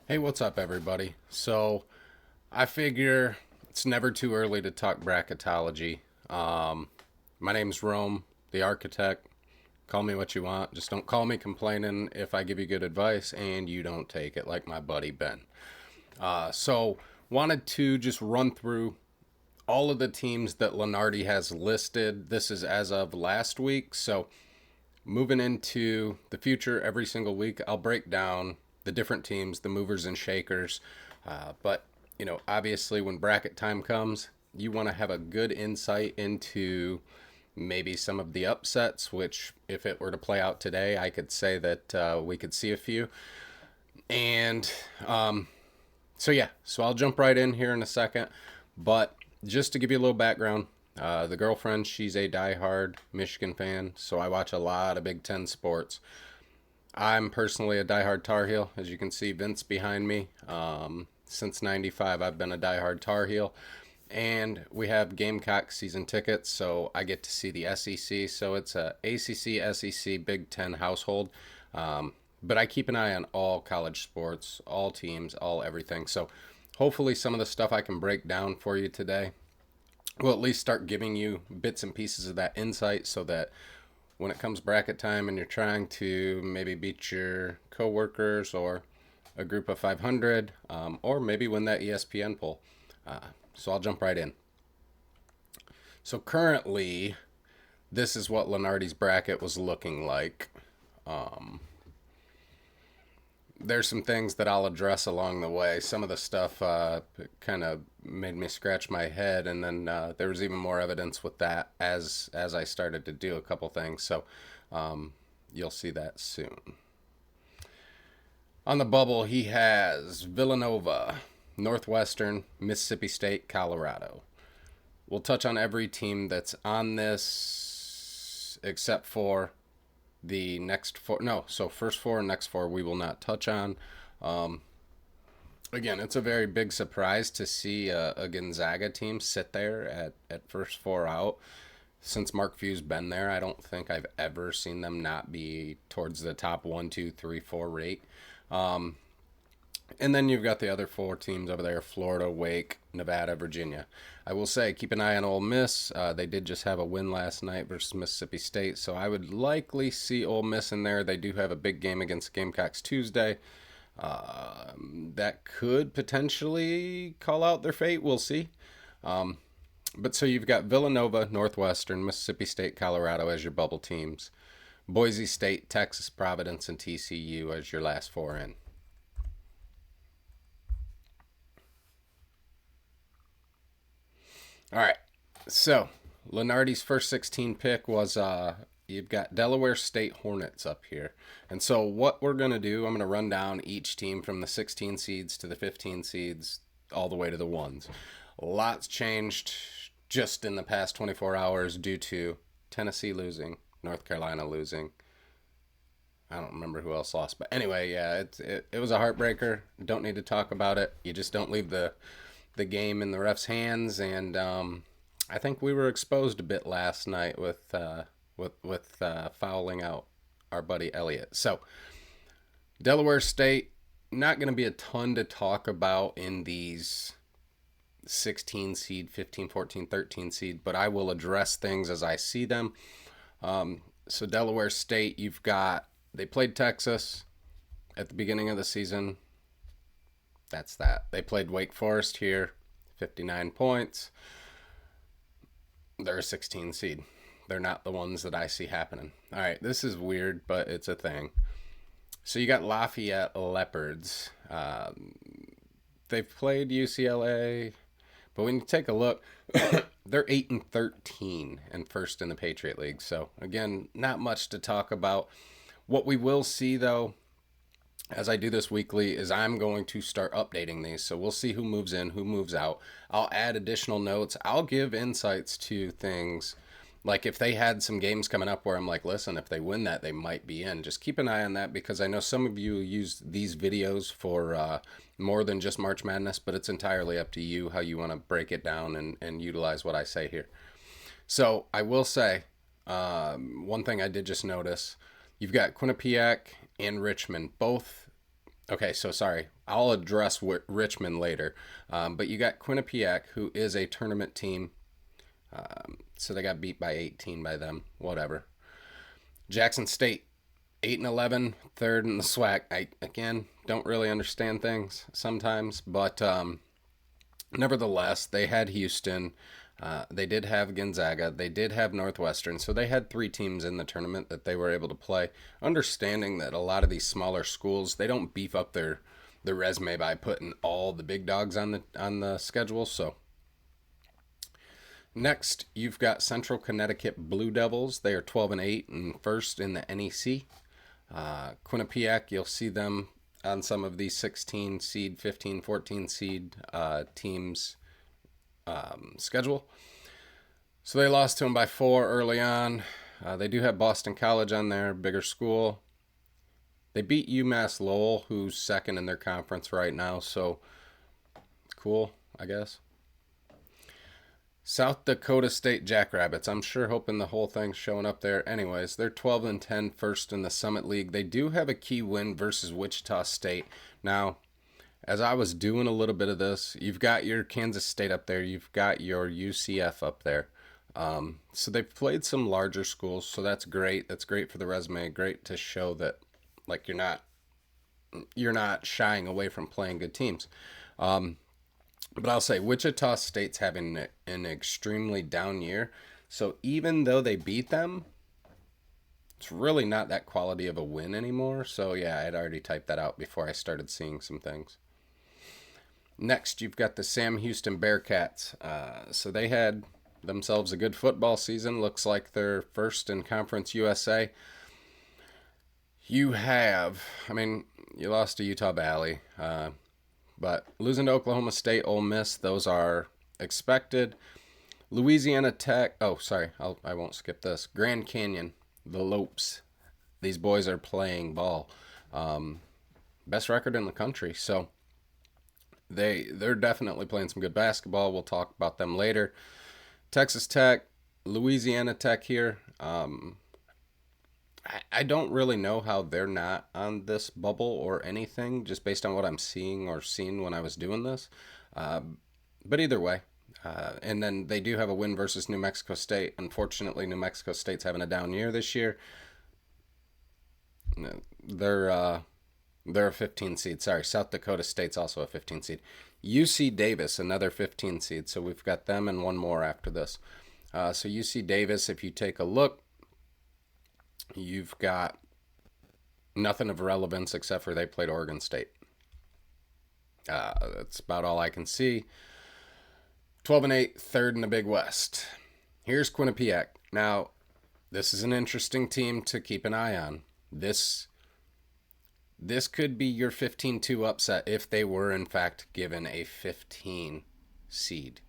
Hey, what's up, everybody? So, I figure it's never too early to talk bracketology. My name's Rome, the architect. Call me what you want. Just don't call me complaining if I give you good advice and you don't take it, like my buddy Ben. So, wanted to just run through all of the teams that Lunardi has listed. This is as of last week. So, moving into the future, every single week, I'll break down the different teams, the movers and shakers. But obviously, when bracket time comes, you want to have a good insight into maybe some of the upsets, which, if it were to play out today, I could say that we could see a few. And so I'll jump right in here in a second. But just to give you a little background, the girlfriend, she's a diehard Michigan fan, so I watch a lot of Big Ten sports. I'm personally a diehard Tar Heel, as you can see, Vince behind me. Since '95, I've been a diehard Tar Heel, and we have Gamecock season tickets, so I get to see the SEC. So it's a ACC, SEC, Big Ten household. But I keep an eye on all college sports, all teams, all everything. So hopefully, some of the stuff I can break down for you today will at least start giving you bits and pieces of that insight so that when it comes bracket time and you're trying to maybe beat your coworkers or a group of 500 or maybe win that ESPN poll. So I'll jump right in. So currently, this is what Lunardi's bracket was looking like. There's some things that I'll address along the way. Some of the stuff kind of made me scratch my head, and then there was even more evidence with that as I started to do a couple things. So you'll see that soon. On the bubble, he has Villanova, Northwestern, Mississippi State, Colorado. We'll touch on every team that's on this except for the next four. No, so first four and next four we will not touch on. Um, Again, it's a very big surprise to see a Gonzaga team sit there at first four out. Since Mark Few's been there, I don't think I've ever seen them not be towards the top one, two, three, four rate. Um, and then you've got the other four teams over there: Florida, Wake, Nevada, Virginia. I will say, keep an eye on Ole Miss. They did just have a win last night versus Mississippi State, so I would likely see Ole Miss in there. They do have a big game against Gamecocks Tuesday. That could potentially call out their fate. We'll see. But so you've got Villanova, Northwestern, Mississippi State, Colorado as your bubble teams. Boise State, Texas, Providence, and TCU as your last four in. All right. So Lenardi's first 16 pick was you've got Delaware State Hornets up here. And so what we're going to do, I'm going to run down each team from the 16 seeds to the 15 seeds all the way to the ones. Lots changed just in the past 24 hours due to Tennessee losing, North Carolina losing. I don't remember who else lost, but anyway, yeah, it was a heartbreaker. Don't need to talk about it. You just don't leave the game in the ref's hands, and I think we were exposed a bit last night with fouling out our buddy Elliott. So Delaware State, not going to be a ton to talk about in these 16 seed, 15, 14, 13 seed, but I will address things as I see them. So Delaware State, they played Texas at the beginning of the season. That's that. They played Wake Forest here, 59 points. They're a 16 seed. They're not the ones that I see happening. All right, this is weird, but it's a thing. So you got Lafayette Leopards. They've played UCLA, but when you take a look, they're 8-13 and first in the Patriot League. So again, not much to talk about. What we will see though, as I do this weekly, is I'm going to start updating these. So we'll see who moves in, who moves out. I'll add additional notes. I'll give insights to things. Like if they had some games coming up where I'm like, listen, if they win that, they might be in. Just keep an eye on that because I know some of you use these videos for more than just March Madness, but it's entirely up to you how you want to break it down and utilize what I say here. So I will say one thing I did just notice. You've got Quinnipiac and Richmond, both Okay, so sorry. I'll address Richmond later. But you got Quinnipiac, who is a tournament team. So they got beat by 18 by them. Whatever. Jackson State, 8-11, third in the SWAC. I, again, don't really understand things sometimes, but nevertheless, they had Houston. They did have Gonzaga. They did have Northwestern. So they had three teams in the tournament that they were able to play. Understanding that a lot of these smaller schools, they don't beef up their resume by putting all the big dogs on the schedule. So next, you've got Central Connecticut Blue Devils. They are 12-8 and first in the NEC. Quinnipiac, you'll see them on some of these 16 seed, 15, 14 seed teams schedule. So they lost to them by 4 early on. They do have Boston College on there, bigger school. They beat UMass Lowell, who's second in their conference right now. So cool, I guess. South Dakota State Jackrabbits. I'm sure hoping the whole thing's showing up there. Anyways, they're 12-10, first in the Summit League. They do have a key win versus Wichita State. Now, as I was doing a little bit of this, you've got your Kansas State up there. You've got your UCF up there. So they've played some larger schools, so that's great. That's great for the resume. Great to show that, like, you're not shying away from playing good teams. But I'll say Wichita State's having an extremely down year. So even though they beat them, it's really not that quality of a win anymore. So yeah, I'd already typed that out before I started seeing some things. Next, you've got the Sam Houston Bearcats. So they had themselves a good football season. Looks like they're first in Conference USA. You lost to Utah Valley. But losing to Oklahoma State, Ole Miss, those are expected. Louisiana Tech. Oh, sorry. I won't skip this. Grand Canyon, the Lopes. These boys are playing ball. Best record in the country. So they're definitely playing some good basketball. We'll talk about them later. Texas Tech, Louisiana Tech here. I don't really know how they're not on this bubble or anything, just based on what I'm seeing or seen when I was doing this. But either way, and then they do have a win versus New Mexico State. Unfortunately, New Mexico State's having a down year this year. They're a 15 seed. Sorry, South Dakota State's also a 15 seed. UC Davis, another 15 seed. So we've got them and one more after this. So UC Davis, if you take a look, you've got nothing of relevance except for they played Oregon State. That's about all I can see. 12-8, third in the Big West. Here's Quinnipiac. Now, this is an interesting team to keep an eye on. This could be your 15-2 upset if they were, in fact, given a 15 seed.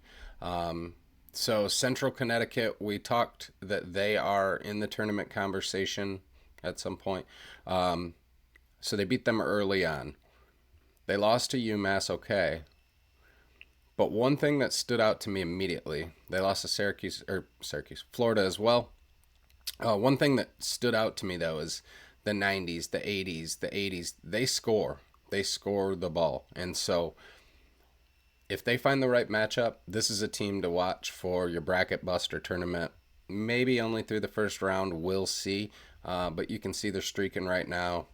So Central Connecticut, we talked that they are in the tournament conversation at some point. So they beat them early on. They lost to UMass, okay. But one thing that stood out to me immediately, they lost to Florida as well. One thing that stood out to me, though, is the 90s, the 80s, they score. They score the ball. And so if they find the right matchup, this is a team to watch for your bracket buster tournament. Maybe only through the first round, we'll see. But you can see they're streaking right now.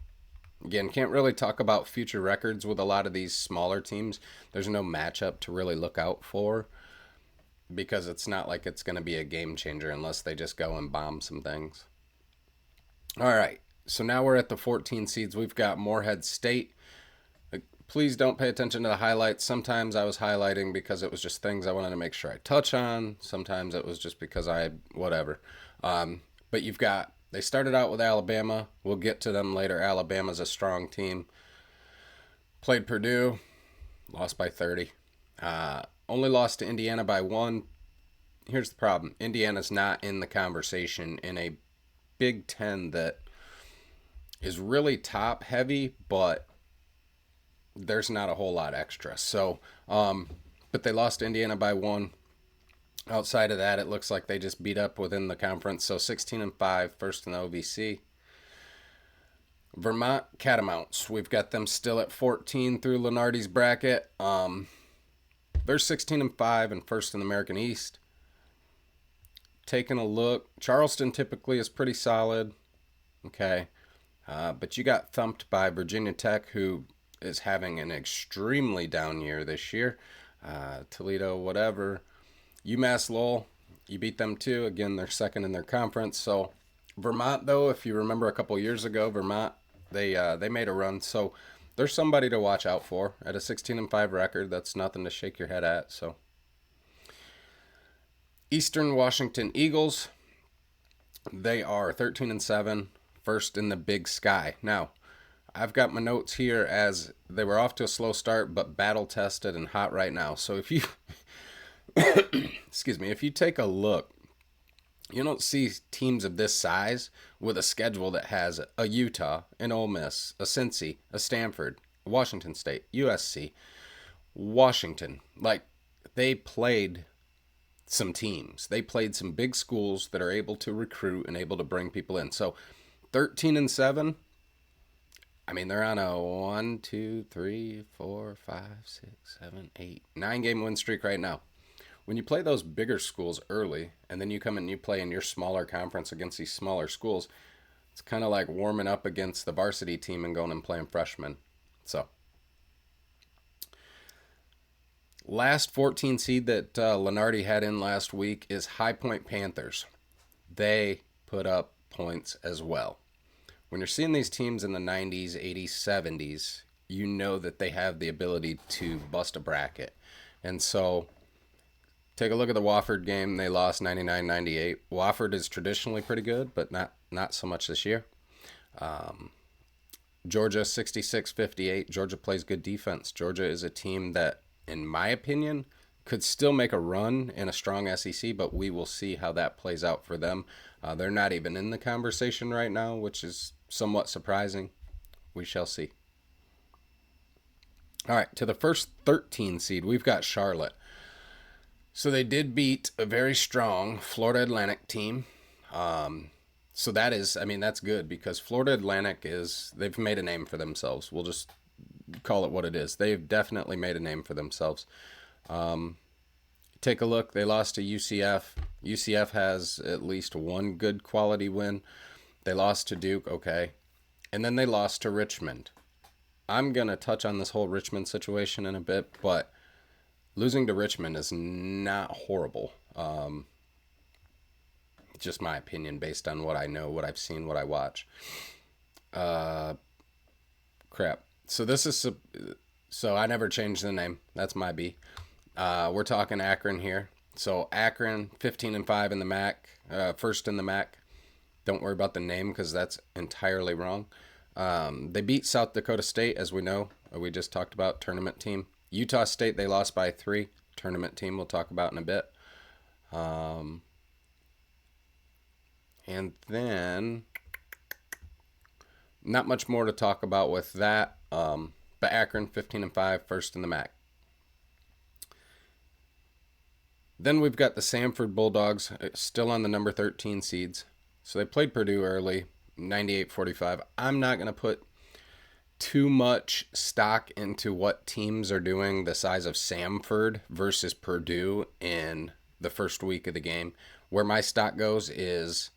Again, can't really talk about future records with a lot of these smaller teams. There's no matchup to really look out for because it's not like it's going to be a game changer unless they just go and bomb some things. All right, so now we're at the 14 seeds. We've got Morehead State. Please don't pay attention to the highlights. Sometimes I was highlighting because it was just things I wanted to make sure I touch on. Sometimes it was just because whatever. But they started out with Alabama. We'll get to them later. Alabama's a strong team. Played Purdue. Lost by 30. Only lost to Indiana by 1. Here's the problem. Indiana's not in the conversation in a Big Ten that is really top heavy, but there's not a whole lot extra. So, but they lost to Indiana by 1. Outside of that, it looks like they just beat up within the conference. So 16-5, first in the OVC. Vermont Catamounts. We've got them still at 14 through Lunardi's bracket. They're 16-5 and first in the American East. Taking a look, Charleston typically is pretty solid. Okay. But you got thumped by Virginia Tech, who is having an extremely down year this year. Toledo, whatever. UMass Lowell, you beat them too. Again, they're second in their conference. So Vermont, though, if you remember a couple years ago, Vermont, they made a run. So there's somebody to watch out for. At a 16-5 record, that's nothing to shake your head at. So Eastern Washington Eagles, they are 13-7, first in the Big Sky. Now, I've got my notes here as they were off to a slow start, but battle tested and hot right now. So if you, excuse me, if you take a look, you don't see teams of this size with a schedule that has a Utah, an Ole Miss, a Cincy, a Stanford, Washington State, USC, Washington. Like, they played some teams. They played some big schools that are able to recruit and able to bring people in. So 13-7, I mean, they're on a 1, 2, 3, 4, 5, 6, 7, 8, 9-game win streak right now. When you play those bigger schools early, and then you come and you play in your smaller conference against these smaller schools, it's kind of like warming up against the varsity team and going and playing freshmen. So, last 14 seed that Lunardi had in last week is High Point Panthers. They put up points as well. When you're seeing these teams in the 90s, 80s, 70s, you know that they have the ability to bust a bracket. And so, take a look at the Wofford game. They lost 99-98. Wofford is traditionally pretty good, but not so much this year. Georgia 66-58. Georgia plays good defense. Georgia is a team that, in my opinion, could still make a run in a strong SEC, but we will see how that plays out for them. They're not even in the conversation right now, which is somewhat surprising. We shall see. All right, to the first 13 seed, we've got Charlotte. So they did beat a very strong Florida Atlantic team. So that is, I mean, that's good because Florida Atlantic they've made a name for themselves. We'll just call it what it is. They've definitely made a name for themselves. Take a look. They lost to UCF. UCF has at least one good quality win. They lost to Duke, okay. And then they lost to Richmond. I'm going to touch on this whole Richmond situation in a bit, but losing to Richmond is not horrible. Just my opinion based on what I know, what I've seen, what I watch. Crap. So I never changed the name. That's my B. We're talking Akron here. So Akron, 15-5 in the MAC, first in the MAC. Don't worry about the name because that's entirely wrong. They beat South Dakota State, as we know. We just talked about, tournament team. Utah State, they lost by 3. Tournament team we'll talk about in a bit. And then, not much more to talk about with that. But Akron, 15-5, first in the MAC. Then we've got the Samford Bulldogs, still on the number 13 seeds. So they played Purdue early, 98-45. I'm not going to put too much stock into what teams are doing the size of Samford versus Purdue in the first week of the game. Where my stock goes is,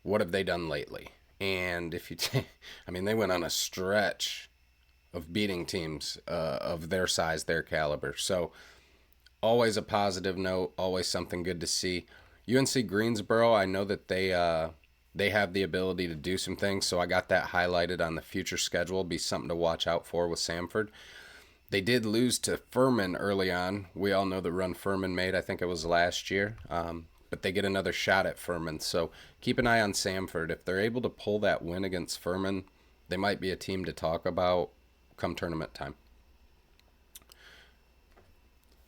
what have they done lately? And if you they went on a stretch of beating teams of their size, their caliber. So always a positive note, always something good to see. UNC Greensboro, I know that they have the ability to do some things, so I got that highlighted on the future schedule. Be something to watch out for with Samford. They did lose to Furman early on. We all know the run Furman made. I think it was last year. But they get another shot at Furman. So keep an eye on Samford. If they're able to pull that win against Furman, they might be a team to talk about come tournament time.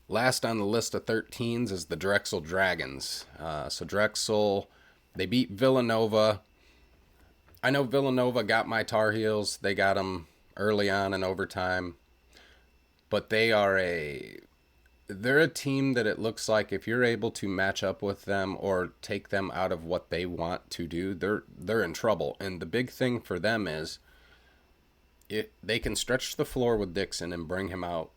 Last on the list of 13s is the Drexel Dragons. So Drexel, they beat Villanova. I know Villanova got my Tar Heels. They got them early on in overtime. But they're a team that it looks like if you're able to match up with them or take them out of what they want to do, they're in trouble. And the big thing for them is they can stretch the floor with Dixon and bring him out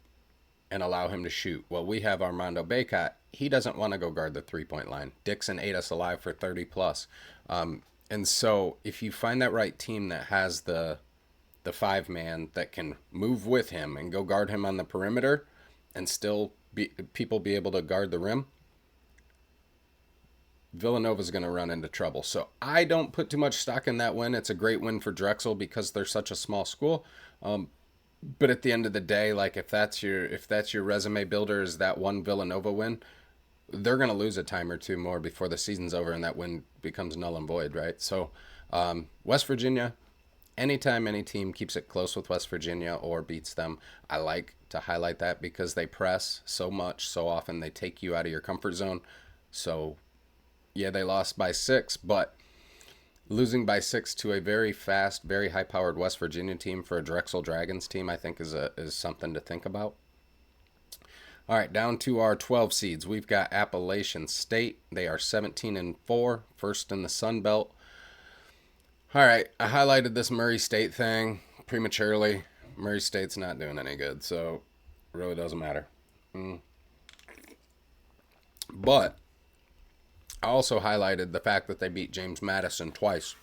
and allow him to shoot. Well, we have Armando Bacot. He doesn't want to go guard the 3-point line. Dixon ate us alive for 30 plus. And so if you find that right team that has the 5-man that can move with him and go guard him on the perimeter and still people be able to guard the rim, Villanova's going to run into trouble. So I don't put too much stock in that win. It's a great win for Drexel because they're such a small school. But at the end of the day, like if that's your resume builder is that one Villanova win, they're going to lose a time or two more before the season's over and that win becomes null and void, right? So West Virginia, anytime any team keeps it close with West Virginia or beats them, I like to highlight that because they press so much, so often they take you out of your comfort zone. So yeah, they lost by 6, but losing by 6 to a very fast, very high-powered West Virginia team for a Drexel Dragons team, I think is something to think about. All right, down to our 12 seeds. We've got Appalachian State. They are 17-4, first in the Sun Belt. All right, I highlighted this Murray State thing prematurely. Murray State's not doing any good, so it really doesn't matter. But I also highlighted the fact that they beat James Madison twice.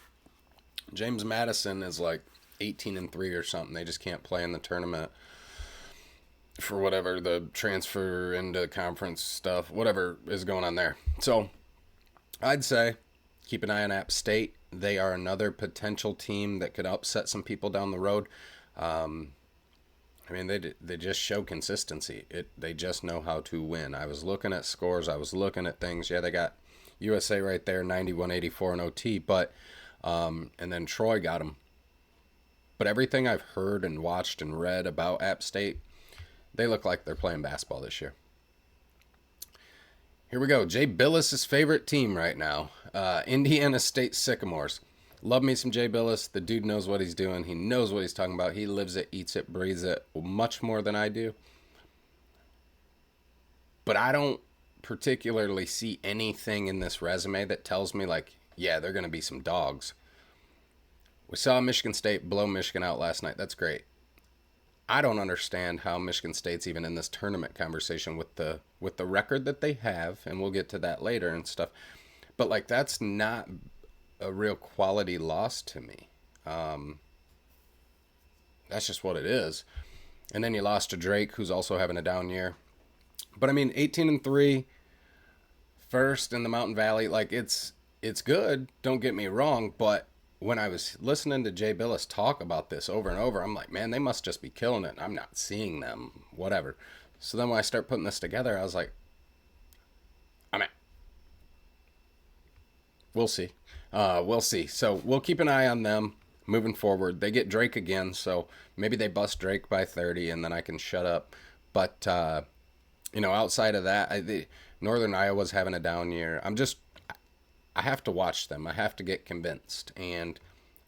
James Madison is like 18-3 or something. They just can't play in the tournament for whatever the transfer into conference stuff, whatever is going on there. So I'd say keep an eye on App State. They are another potential team that could upset some people down the road. I mean, they just show consistency. They just know how to win. I was looking at scores. I was looking at things. Yeah, they got USA right there, 91-84 in OT, but and then Troy got them. But everything I've heard and watched and read about App State, they look like they're playing basketball this year. Here we go. Jay Billis' favorite team right now, Indiana State Sycamores. Love me some Jay Billis. The dude knows what he's doing. He knows what he's talking about. He lives it, eats it, breathes it much more than I do. But I don't particularly see anything in this resume that tells me like, yeah, they're going to be some dogs. We saw Michigan State blow Michigan out last night. That's great. I don't understand how Michigan State's even in this tournament conversation with the record that they have, and we'll get to that later and stuff. But like that's not a real quality loss to me. That's just what it is. And then you lost to Drake, who's also having a down year. But I mean, 18-3, first in the Mountain Valley, like it's good. Don't get me wrong, but when I was listening to Jay Billis talk about this over and over, I'm like, man, they must just be killing it. I'm not seeing them, whatever. So then when I start putting this together, I was like, we'll see. We'll see. So we'll keep an eye on them moving forward. They get Drake again, so maybe they bust Drake by 30, and then I can shut up. But outside of that, Northern Iowa's having a down year. I have to watch them. I have to get convinced. And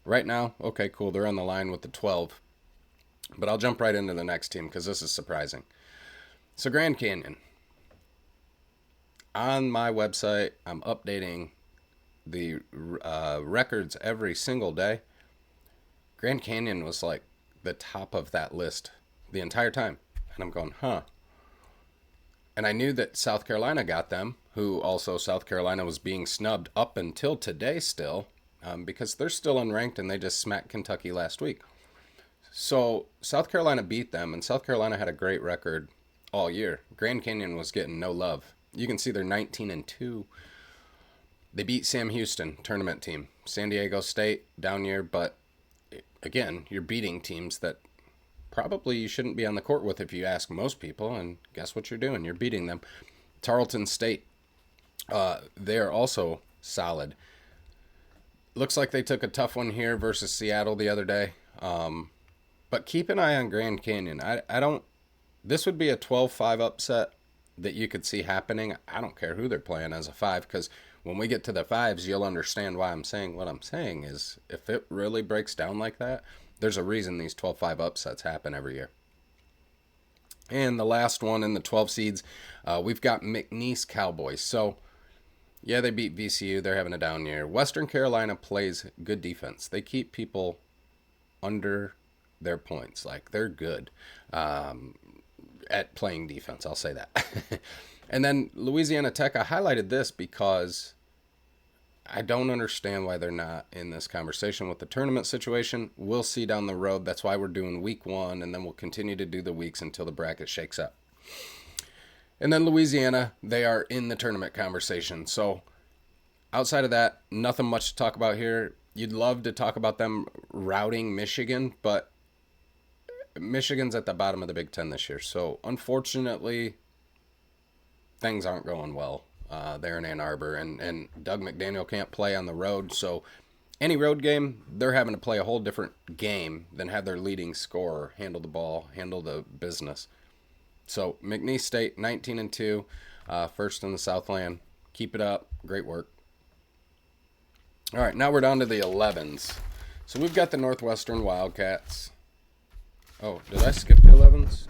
right now, okay, cool. They're on the line with the 12. But I'll jump right into the next team because this is surprising. So Grand Canyon. On my website, I'm updating the records every single day. Grand Canyon was like the top of that list the entire time. And I'm going, huh. And I knew that South Carolina got them, who also South Carolina was being snubbed up until today still, because they're still unranked and they just smacked Kentucky last week. So South Carolina beat them, and South Carolina had a great record all year. Grand Canyon was getting no love. You can see they're 19-2. They beat Sam Houston, tournament team. San Diego State, down year, but again, you're beating teams that probably you shouldn't be on the court with if you ask most people, and guess what you're doing? You're beating them. Tarleton State, they're also solid. Looks like they took a tough one here versus Seattle the other day. But keep an eye on Grand Canyon. I don't. This would be a 12-5 upset that you could see happening. I don't care who they're playing as a 5, because when we get to the 5s, you'll understand why I'm saying what I'm saying is if it really breaks down like that, there's a reason these 12-5 upsets happen every year. And the last one in the 12 seeds, we've got McNeese Cowboys. So, yeah, they beat VCU. They're having a down year. Western Carolina plays good defense. They keep people under their points. Like, they're good at playing defense. I'll say that. And then Louisiana Tech, I highlighted this because I don't understand why they're not in this conversation with the tournament situation. We'll see down the road. That's why we're doing week 1, and then we'll continue to do the weeks until the bracket shakes up. And then Louisiana, they are in the tournament conversation. So outside of that, nothing much to talk about here. You'd love to talk about them routing Michigan, but Michigan's at the bottom of the Big Ten this year. So unfortunately, things aren't going well there in Ann Arbor. And Doug McDaniel can't play on the road. So any road game, they're having to play a whole different game than have their leading scorer handle the ball, handle the business. So McNeese State, 19-2, first in the Southland. Keep it up. Great work. All right, now we're down to the 11s. So we've got the Northwestern Wildcats. Oh, did I skip the 11s?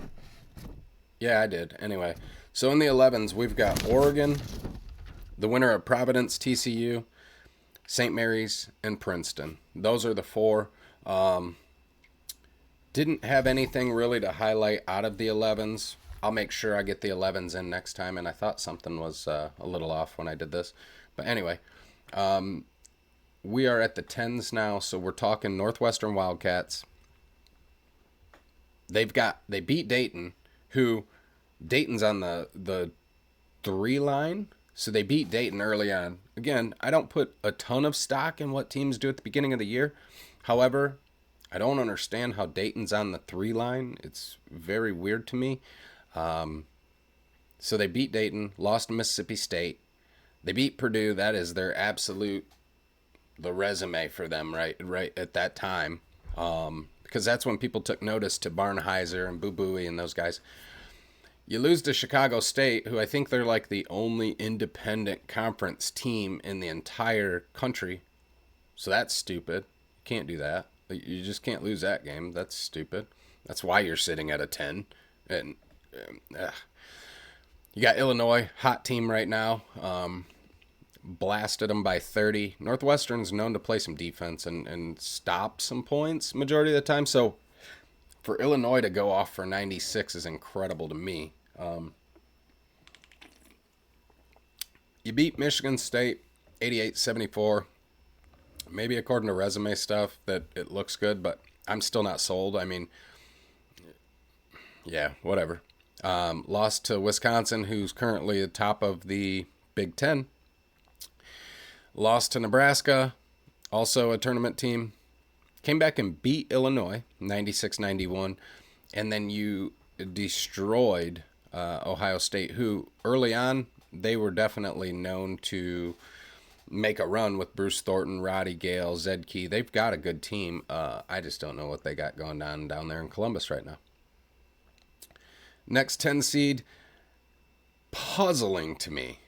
Yeah, I did. Anyway, so in the 11s, we've got Oregon, the winner of Providence, TCU, St. Mary's, and Princeton. Those are the 4. Didn't have anything really to highlight out of the 11s. I'll make sure I get the 11s in next time, and I thought something was a little off when I did this. But anyway, we are at the 10s now, so we're talking Northwestern Wildcats. They beat Dayton, who Dayton's on the 3 line, so they beat Dayton early on. Again, I don't put a ton of stock in what teams do at the beginning of the year. However, I don't understand how Dayton's on the 3 line. It's very weird to me. So they beat Dayton, lost to Mississippi State. They beat Purdue. That is their the resume for them right at that time. Because that's when people took notice to Barnheiser and Boo Booey and those guys. You lose to Chicago State, who I think they're like the only independent conference team in the entire country. So that's stupid. You can't do that. You just can't lose that game. That's stupid. That's why you're sitting at a 10. And you got Illinois, hot team right now. Blasted them by 30. Northwestern's known to play some defense and stop some points majority of the time. So for Illinois to go off for 96 is incredible to me. You beat Michigan State 88-74. Maybe according to resume stuff that it looks good, but I'm still not sold. I mean, yeah, whatever. Lost to Wisconsin, who's currently the top of the Big Ten. Lost to Nebraska, also a tournament team. Came back and beat Illinois 96-91. And then you destroyed Ohio State, who early on, they were definitely known to make a run with Bruce Thornton, Roddy Gale, Zed Key. They've got a good team. I just don't know what they got going on down there in Columbus right now. Next 10 seed, puzzling to me.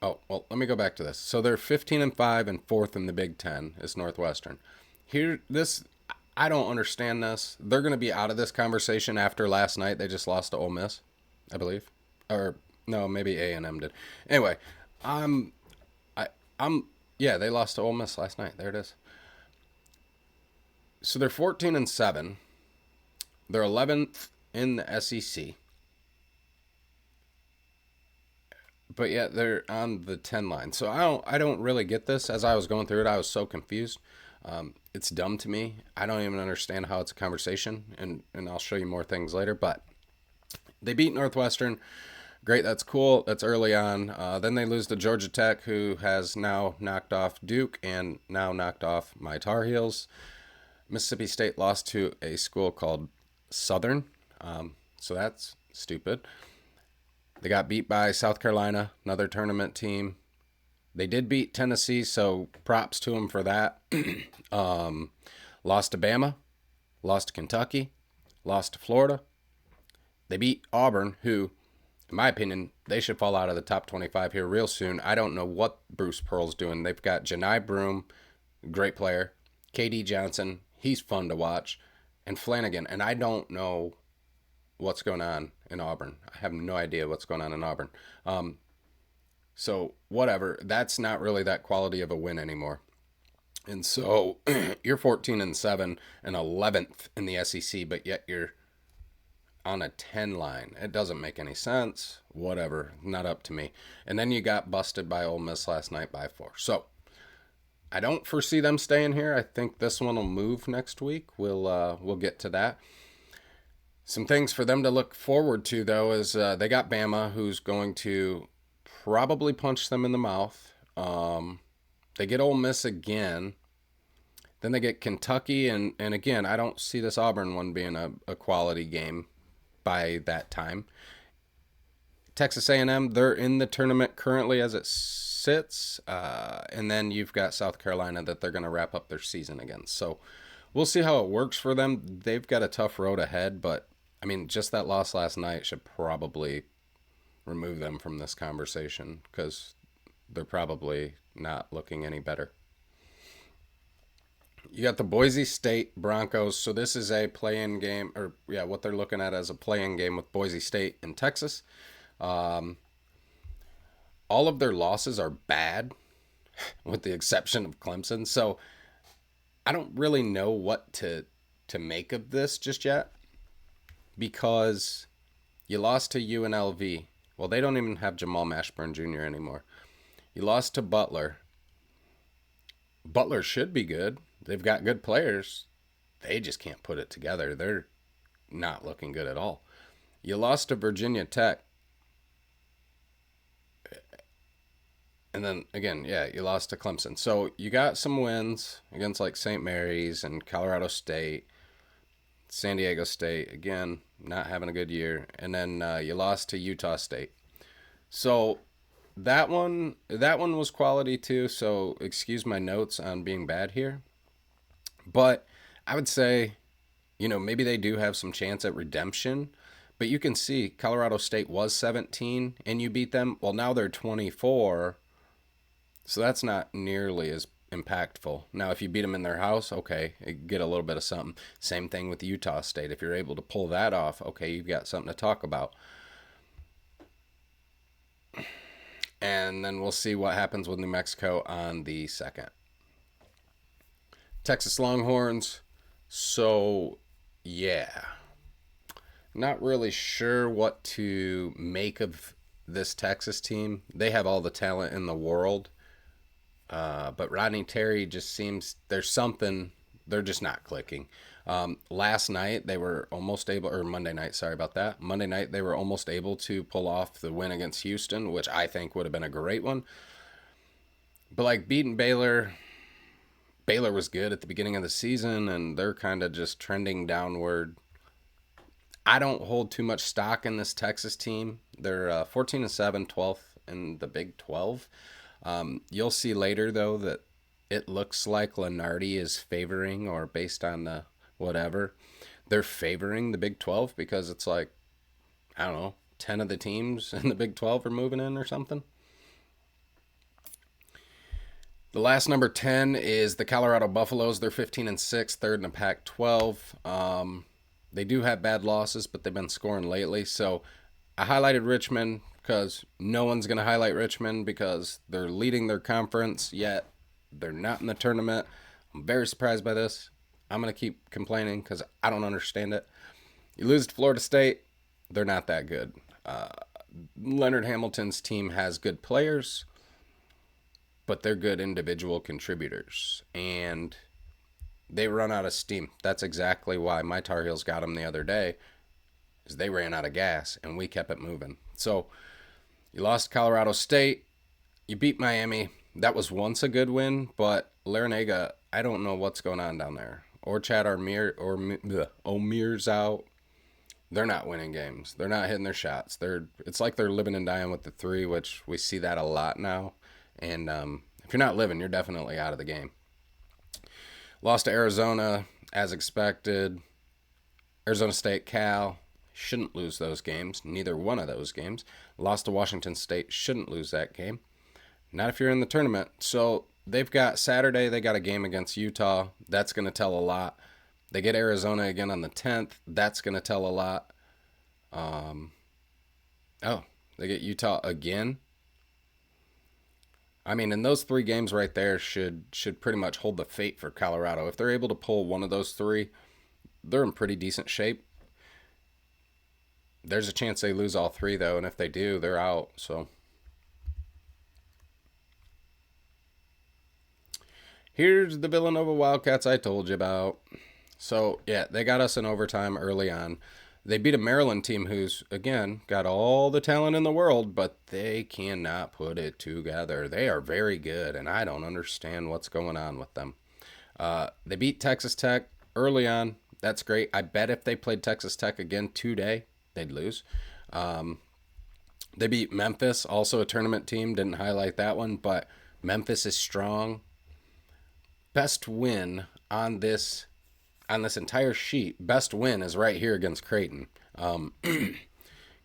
Oh, well, let me go back to this. So they're 15-5 and 4th in the Big Ten is Northwestern. I don't understand this. They're going to be out of this conversation after last night. They just lost to Ole Miss, I believe. Or, no, maybe A&M did. Anyway, yeah, they lost to Ole Miss last night. There it is. So they're 14-7. They're 11th in the SEC. But yet they're on the 10 line. So I don't really get this. As I was going through it, I was so confused. It's dumb to me. I don't even understand how it's a conversation, and I'll show you more things later. But they beat Northwestern. Great, that's cool. That's early on. Then they lose to Georgia Tech, who has now knocked off Duke and now knocked off my Tar Heels. Mississippi State lost to a school called Southern. So that's stupid. They got beat by South Carolina, another tournament team. They did beat Tennessee, so props to them for that. Lost to Bama, lost to Kentucky, lost to Florida. They beat Auburn, who, in my opinion, they should fall out of the top 25 here real soon. I don't know what Bruce Pearl's doing. They've got Janai Broom, great player. KD Johnson, he's fun to watch. And Flanagan, and I don't know what's going on in Auburn. I have no idea what's going on in Auburn. So whatever, that's not really that quality of a win anymore. And so you're 14-7 and 11th in the SEC, but yet you're on a 10 line. It doesn't make any sense. Whatever, not up to me. And then you got busted by Ole Miss last night by 4. So I don't foresee them staying here. I think this one will move next week. We'll get to that. Some things for them to look forward to, though, is they got Bama, who's going to probably punch them in the mouth. They get Ole Miss again. Then they get Kentucky, and again, I don't see this Auburn one being a quality game by that time. Texas A&M, they're in the tournament currently as it sits, and then you've got South Carolina that they're going to wrap up their season against. So we'll see how it works for them. They've got a tough road ahead, but I mean, just that loss last night should probably remove them from this conversation because they're probably not looking any better. You got the Boise State Broncos. So this is a play-in game, or yeah, what they're looking at as a play-in game with Boise State in Texas. All of their losses are bad, with the exception of Clemson. So I don't really know what to make of this just yet, because you lost to UNLV. Well, they don't even have Jamal Mashburn Jr. anymore. You lost to Butler. Butler should be good. They've got good players. They just can't put it together. They're not looking good at all. You lost to Virginia Tech. And then, again, yeah, you lost to Clemson. So you got some wins against like St. Mary's and Colorado State. San Diego State, again, not having a good year. And then you lost to Utah State. So that one was quality too. So excuse my notes on being bad here. But I would say, maybe they do have some chance at redemption. But you can see Colorado State was 17 and you beat them. Well, now they're 24. So that's not nearly as impactful. Now, if you beat them in their house, okay, get a little bit of something. Same thing with Utah State. If you're able to pull that off, okay, you've got something to talk about. And then we'll see what happens with New Mexico on the 2nd. Texas Longhorns. So, yeah. Not really sure what to make of this Texas team. They have all the talent in the world. But Rodney Terry just seems there's something, they're just not clicking. Last night they were almost able, or Monday night, sorry about that. Monday night they were almost able to pull off the win against Houston, which I think would have been a great one. But like beating Baylor was good at the beginning of the season, and they're kind of just trending downward. I don't hold too much stock in this Texas team. They're 14-7, 12th in the Big 12. You'll see later, though, that it looks like Lunardi is favoring, or based on the whatever, they're favoring the Big 12 because it's like, I don't know, 10 of the teams in the Big 12 are moving in or something. The last number 10 is the Colorado Buffaloes. They're 15-6, third in the Pac-12. They do have bad losses, but they've been scoring lately. So I highlighted Richmond because no one's going to highlight Richmond because they're leading their conference, yet they're not in the tournament. I'm very surprised by this. I'm going to keep complaining because I don't understand it. You lose to Florida State, they're not that good. Leonard Hamilton's team has good players, but they're good individual contributors. And they run out of steam. That's exactly why my Tar Heels got them the other day, is they ran out of gas, and we kept it moving. So you lost Colorado State. You beat Miami. That was once a good win, but Larinaga, I don't know what's going on down there. Or Chad Omir's out. They're not winning games. They're not hitting their shots. It's like they're living and dying with the 3, which we see that a lot now. And if you're not living, you're definitely out of the game. Lost to Arizona, as expected. Arizona State, Cal. Shouldn't lose those games. Neither one of those games. Lost to Washington State. Shouldn't lose that game. Not if you're in the tournament. So they've got Saturday. They got a game against Utah. That's going to tell a lot. They get Arizona again on the 10th. That's going to tell a lot. They get Utah again. I mean, and those three games right there should pretty much hold the fate for Colorado. If they're able to pull one of those three, they're in pretty decent shape. There's a chance they lose all three though, and if they do, they're out. So here's the Villanova Wildcats I told you about. So yeah, they got us in overtime early on. They beat a Maryland team who's, again, got all the talent in the world, but they cannot put it together. They are very good, and I don't understand what's going on with them. They beat Texas Tech early on. That's great. I bet if they played Texas Tech again today, they'd lose. They beat Memphis, also a tournament team. Didn't highlight that one, but Memphis is strong. Best win on this entire sheet, best win is right here against Creighton.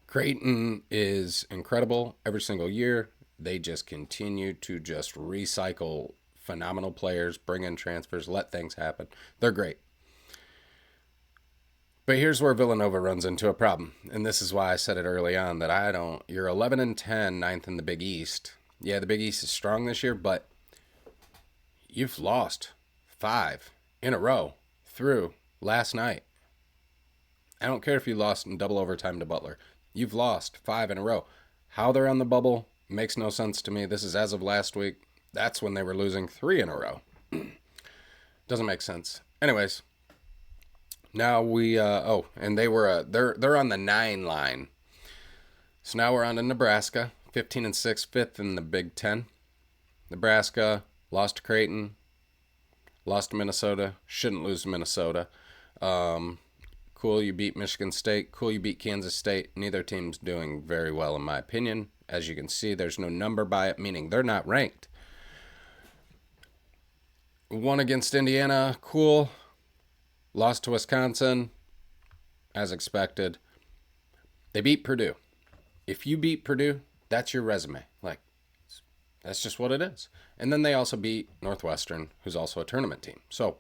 Creighton is incredible every single year. They just continue to just recycle phenomenal players, bring in transfers, let things happen. They're great. But here's where Villanova runs into a problem. And this is why I said it early on that you're 11-10, ninth in the Big East. Yeah, the Big East is strong this year, but you've lost 5 in a row through last night. I don't care if you lost in double overtime to Butler. You've lost 5 in a row. How they're on the bubble makes no sense to me. This is as of last week. That's when they were losing 3 in a row. Doesn't make sense. Anyways, now and they're on the 9 line. So now we're on to Nebraska, 15-6, 5th in the Big Ten. Nebraska lost to Creighton, lost to Minnesota. Shouldn't lose to Minnesota. Cool, you beat Michigan State. Cool, you beat Kansas State. Neither team's doing very well, in my opinion. As you can see, there's no number by it, meaning they're not ranked. Won against Indiana. Cool. Lost to Wisconsin, as expected. They beat Purdue. If you beat Purdue, that's your resume. Like, that's just what it is. And then they also beat Northwestern, who's also a tournament team. So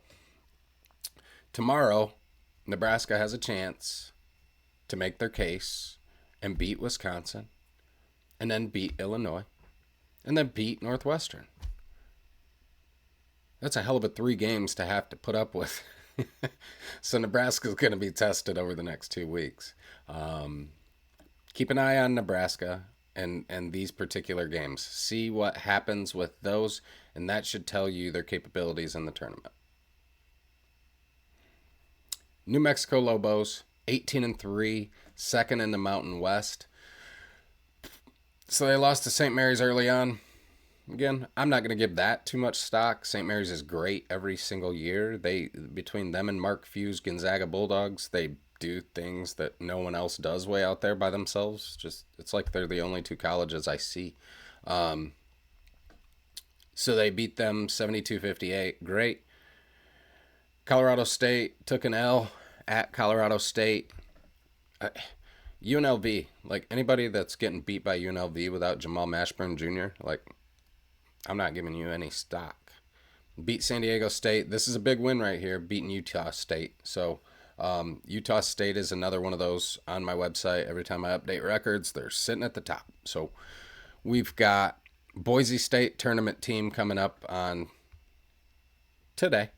tomorrow, Nebraska has a chance to make their case and beat Wisconsin, and then beat Illinois, and then beat Northwestern. That's a hell of a 3 games to have to put up with. So Nebraska's going to be tested over the next 2 weeks. Keep an eye on Nebraska and these particular games. See what happens with those, and that should tell you their capabilities in the tournament. New Mexico Lobos, 18-3, second in the Mountain West. So they lost to St. Mary's early on. Again, I'm not going to give that too much stock. St. Mary's is great every single year. Between them and Mark Few's Gonzaga Bulldogs, they do things that no one else does way out there by themselves. It's like they're the only 2 colleges I see. So they beat them 72-58. Great. Colorado State took an L at Colorado State. UNLV, like anybody that's getting beat by UNLV without Jamal Mashburn Jr., like, I'm not giving you any stock. Beat San Diego State. This is a big win right here, beating Utah State. So Utah State is another one of those on my website. Every time I update records, they're sitting at the top. So we've got Boise State tournament team coming up on today.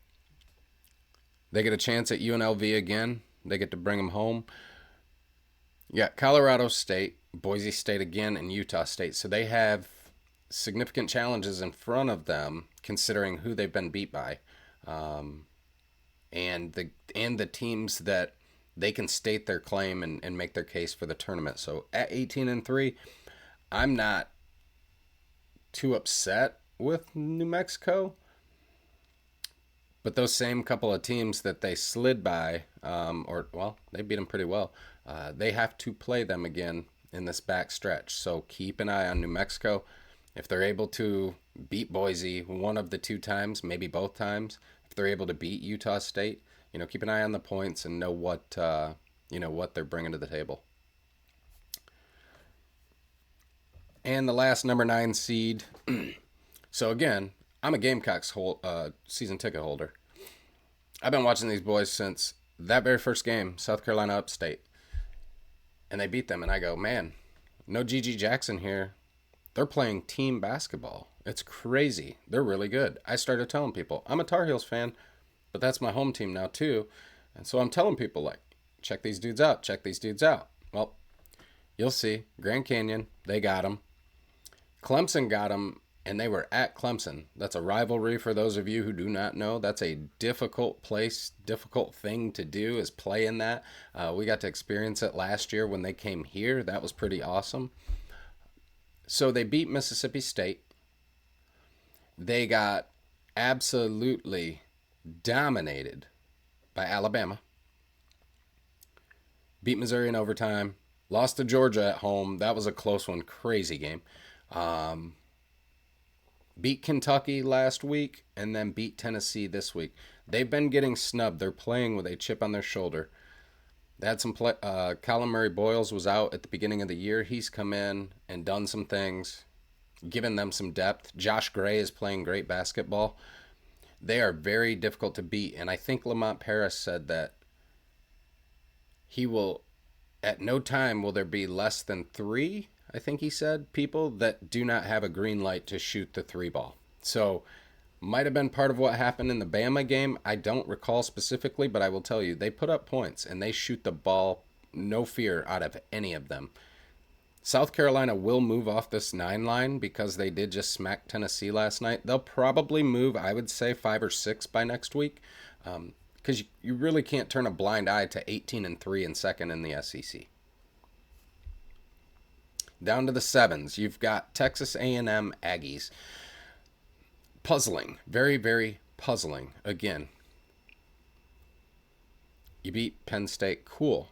They get a chance at UNLV again. They get to bring them home. You got Colorado State, Boise State again, and Utah State. So they have significant challenges in front of them, considering who they've been beat by, and the teams that they can state their claim and make their case for the tournament. So at 18-3, I'm not too upset with New Mexico, but those same couple of teams that they slid by, they beat them pretty well. They have to play them again in this back stretch. So keep an eye on New Mexico. If they're able to beat Boise one of the 2 times, maybe both times, if they're able to beat Utah State, keep an eye on the points and know what they're bringing to the table. And the last number 9 seed. So again, I'm a Gamecocks season ticket holder. I've been watching these boys since that very first game, South Carolina Upstate. And they beat them, and I go, man, no G.G. Jackson here. They're playing team basketball. It's crazy. They're really good. I started telling people, I'm a Tar Heels fan, but that's my home team now too. And so I'm telling people, like, check these dudes out, check these dudes out. Well, you'll see. Grand Canyon, they got them. Clemson got them, and they were at Clemson. That's a rivalry for those of you who do not know. That's a difficult place, difficult thing to do is play in that. We got to experience it last year when they came here. That was pretty awesome. So they beat Mississippi State. They got absolutely dominated by Alabama. Beat Missouri in overtime. Lost to Georgia at home. That was a close one. Crazy game. Um, Beat Kentucky last week and then beat Tennessee this week. They've been getting snubbed. They're playing with a chip on their shoulder. They had some play. Colin Murray Boyles was out at the beginning of the year. He's come in and done some things, given them some depth. Josh Gray is playing great basketball. They are very difficult to beat. And I think Lamont Paris said that he will, at no time will there be less than three, I think he said, people that do not have a green light to shoot the three ball. So might have been part of what happened in the Bama game. I don't recall specifically, but I will tell you, they put up points and they shoot the ball, no fear out of any of them. South Carolina will move off this 9 line because they did just smack Tennessee last night. They'll probably move, I would say, 5 or 6 by next week, because you really can't turn a blind eye to 18-3 and second in the SEC. Down to the 7s, you've got Texas A&M Aggies. Puzzling, very, very puzzling. Again, you beat Penn State, cool.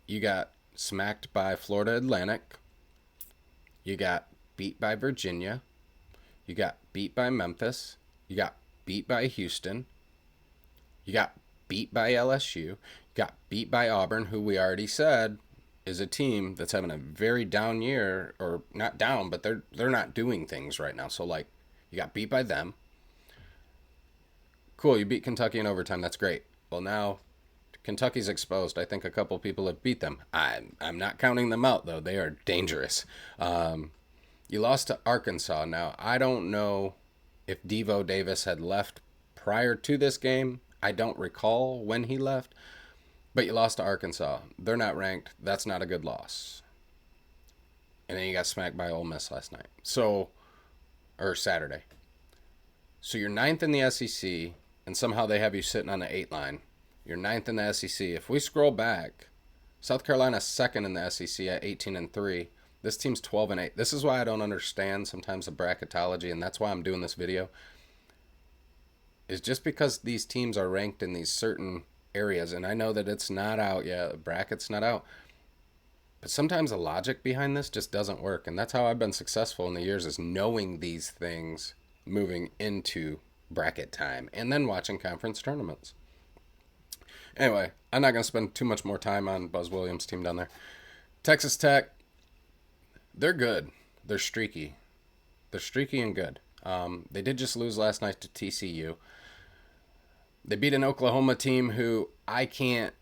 You got smacked by Florida Atlantic. You got beat by Virginia. You got beat by Memphis. You got beat by Houston. You got beat by LSU. You got beat by Auburn, who we already said is a team that's having a very down year, or not down, but they're not doing things right now. So like, you got beat by them. Cool, you beat Kentucky in overtime. That's great. Well, now Kentucky's exposed. I think a couple people have beat them. I'm not counting them out, though. They are dangerous. You lost to Arkansas. Now, I don't know if Devo Davis had left prior to this game. I don't recall when he left. But you lost to Arkansas. They're not ranked. That's not a good loss. And then you got smacked by Ole Miss last night. Or Saturday. So you're ninth in the SEC, and somehow they have you sitting on the 8 line. You're ninth in the SEC. If we scroll back, South Carolina's second in the SEC at 18-3. This team's 12-8. This is why I don't understand sometimes the bracketology, and that's why I'm doing this video. Is just because these teams are ranked in these certain areas, and I know that it's not out yet, the bracket's not out, but sometimes the logic behind this just doesn't work, and that's how I've been successful in the years, is knowing these things moving into bracket time and then watching conference tournaments. Anyway, I'm not going to spend too much more time on Buzz Williams' team down there. Texas Tech, they're good. They're streaky. They're streaky and good. They did just lose last night to TCU. They beat an Oklahoma team who I can't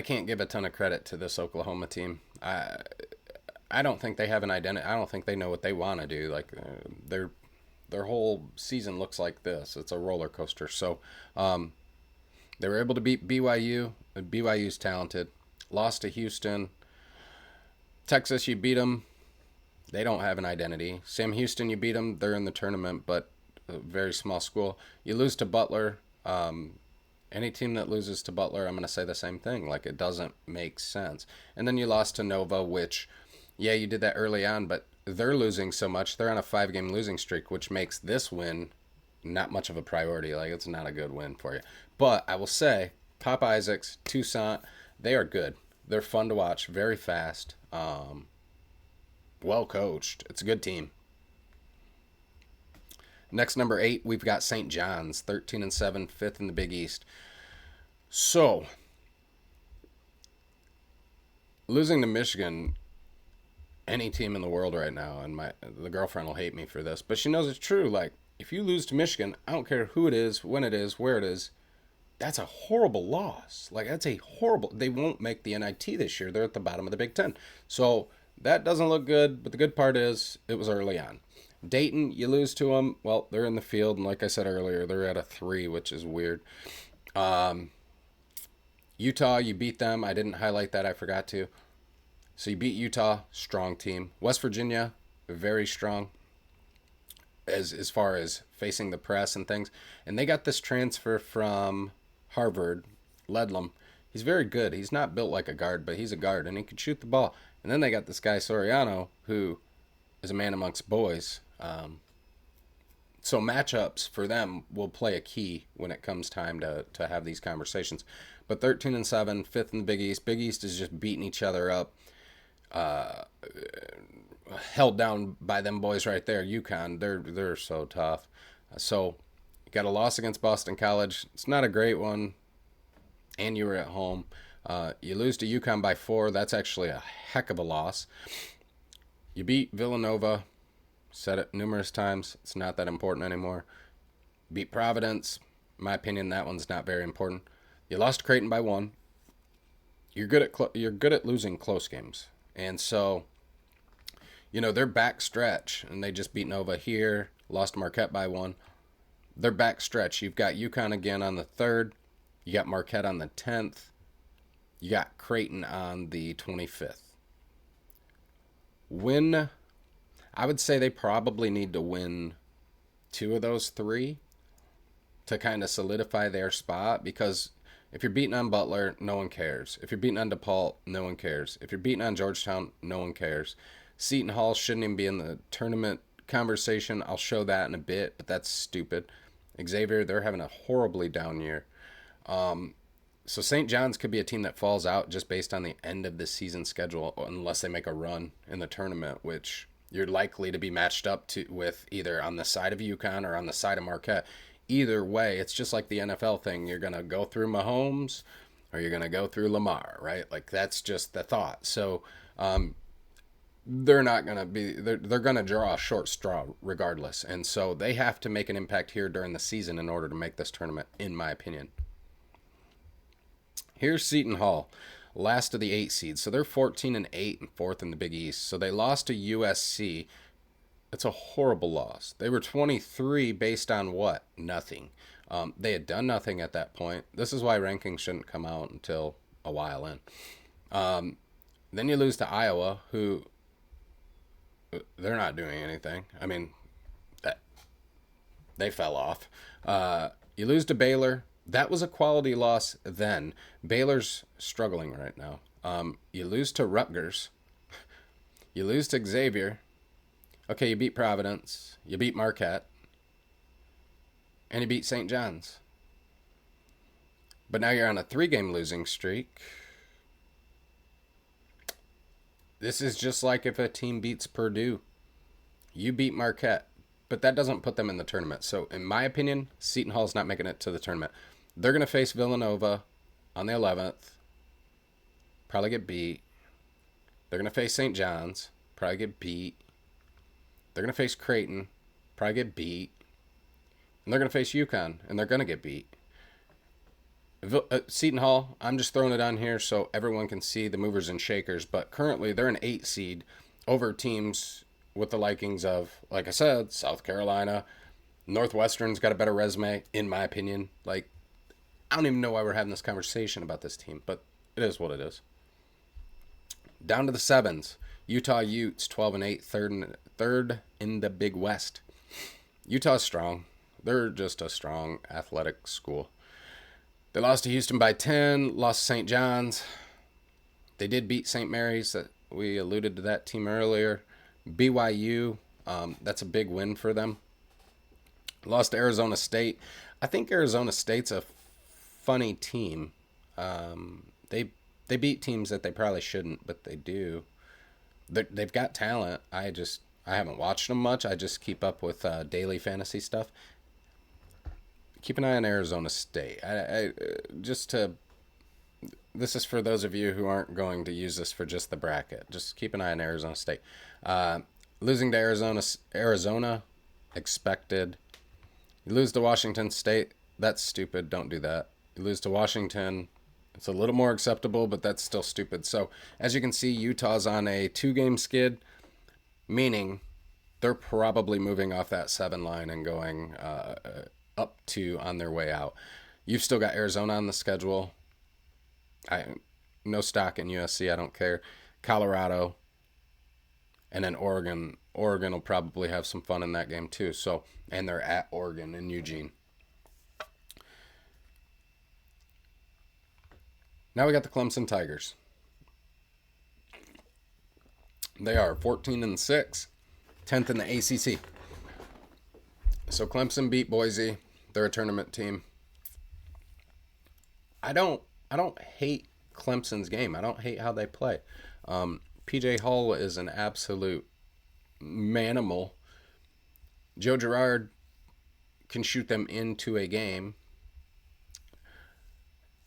give a ton of credit to this Oklahoma team. I don't think they have an identity. I don't think they know what they want to do. Like their whole season looks like this. It's a roller coaster. So they were able to beat BYU. BYU's talented. Lost to Houston. Texas, you beat them. They don't have an identity. Sam Houston, you beat them. They're in the tournament, but a very small school. You lose to Butler. Any team that loses to Butler, I'm going to say the same thing. Like, it doesn't make sense. And then you lost to Nova, which, yeah, you did that early on, but they're losing so much. They're on a 5-game losing streak, which makes this win not much of a priority. Like, it's not a good win for you. But I will say, Pop Isaacs, Toussaint, they are good. They're fun to watch, very fast, well coached. It's a good team. Next, number 8, we've got St. John's, 13-7, 5th in the Big East. So, losing to Michigan, any team in the world right now, and the girlfriend will hate me for this, but she knows it's true. Like, if you lose to Michigan, I don't care who it is, when it is, where it is, that's a horrible loss. Like, that's a horrible... They won't make the NIT this year. They're at the bottom of the Big Ten. So, that doesn't look good, but the good part is it was early on. Dayton, you lose to them. Well, they're in the field, and like I said earlier, they're at a 3, which is weird. Utah, you beat them. I didn't highlight that. I forgot to. So you beat Utah, strong team. West Virginia, very strong as far as facing the press and things. And they got this transfer from Harvard, Ledlam. He's very good. He's not built like a guard, but he's a guard, and he can shoot the ball. And then they got this guy Soriano, who is a man amongst boys. So matchups for them will play a key when it comes time to have these conversations. But 13-7, fifth in the Big East. Big East is just beating each other up. Held down by them boys right there. UConn, they're so tough. So you got a loss against Boston College. It's not a great one, and you were at home. You lose to UConn by 4. That's actually a heck of a loss. You beat Villanova. Said it numerous times. It's not that important anymore. Beat Providence. In my opinion, that one's not very important. You lost to Creighton by 1. You're good at losing close games, and so their back stretch, and they just beat Nova here. Lost to Marquette by 1. Their back stretch. You've got UConn again on the 3rd. You got Marquette on the 10th. You got Creighton on the 25th. I would say they probably need to win 2 of those 3 to kind of solidify their spot, because if you're beating on Butler, no one cares. If you're beating on DePaul, no one cares. If you're beating on Georgetown, no one cares. Seton Hall shouldn't even be in the tournament conversation. I'll show that in a bit, but that's stupid. Xavier, they're having a horribly down year. So St. John's could be a team that falls out just based on the end of the season schedule, unless they make a run in the tournament, which you're likely to be matched up with either on the side of UConn or on the side of Marquette. Either way, it's just like the NFL thing. You're going to go through Mahomes or you're going to go through Lamar, right? Like, that's just the thought. So they're not going to be, they're going to draw a short straw regardless. And so they have to make an impact here during the season in order to make this tournament, in my opinion. Here's Seton Hall, last of the 8 seeds. So they're 14-8 and 4th in the Big East. So they lost to USC. It's a horrible loss. They were 23 based on what? Nothing. They had done nothing at that point. This is why rankings shouldn't come out until a while in. Then you lose to Iowa, who they're not doing anything. I mean, they fell off. You lose to Baylor. That was a quality loss then. Baylor's struggling right now. You lose to Rutgers. You lose to Xavier. Okay, you beat Providence. You beat Marquette. And you beat St. John's. But now you're on a 3-game losing streak. This is just like if a team beats Purdue. You beat Marquette. But that doesn't put them in the tournament. So, in my opinion, Seton Hall's not making it to the tournament. They're going to face Villanova on the 11th. Probably get beat. They're going to face St. John's. Probably get beat. They're going to face Creighton. Probably get beat. And they're going to face UConn. And they're going to get beat. Seton Hall, I'm just throwing it on here so everyone can see the movers and shakers. But currently, they're an 8 seed over teams with the likings of, like I said, South Carolina. Northwestern's got a better resume, in my opinion. Like, I don't even know why we're having this conversation about this team, but it is what it is. Down to the 7s. Utah Utes, 12-8, third in the Big West. Utah's strong. They're just a strong athletic school. They lost to Houston by 10, lost to St. John's. They did beat St. Mary's. We alluded to that team earlier. BYU, that's a big win for them. Lost to Arizona State. I think Arizona State's a funny team. They beat teams that they probably shouldn't, but they do. They've got talent. I haven't watched them much. I just keep up with daily fantasy stuff. Keep an eye on Arizona State. This is for those of you who aren't going to use this for just the bracket. Just keep an eye on Arizona State. Losing to Arizona, expected. You lose to Washington State, that's stupid. Don't do that. You lose to Washington, it's a little more acceptable, but that's still stupid. So, as you can see, Utah's on a 2-game skid, meaning they're probably moving off that 7 line and going up 2 on their way out. You've still got Arizona on the schedule. No stock in USC. I don't care. Colorado, and then Oregon. Oregon will probably have some fun in that game too. So, and they're at Oregon in Eugene. Now we got the Clemson Tigers. They are 14-6, 10th in the ACC. So Clemson beat Boise. They're a tournament team. I don't hate Clemson's game. I don't hate how they play. PJ Hull is an absolute manimal. Joe Girard can shoot them into a game.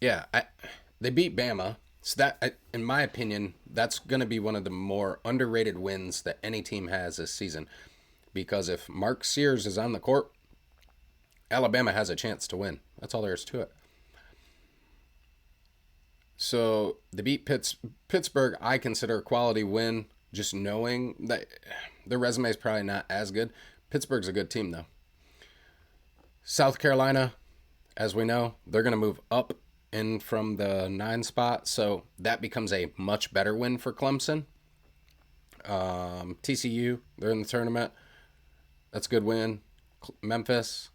Yeah, they beat Bama. So that, in my opinion, that's going to be one of the more underrated wins that any team has this season. Because if Mark Sears is on the court, Alabama has a chance to win. That's all there is to it. So they beat Pittsburgh. I consider a quality win, just knowing that their resume is probably not as good. Pittsburgh's a good team, though. South Carolina, as we know, they're going to move up in from the 9 spot, so that becomes a much better win for Clemson. TCU, they're in the tournament. That's a good win. Memphis,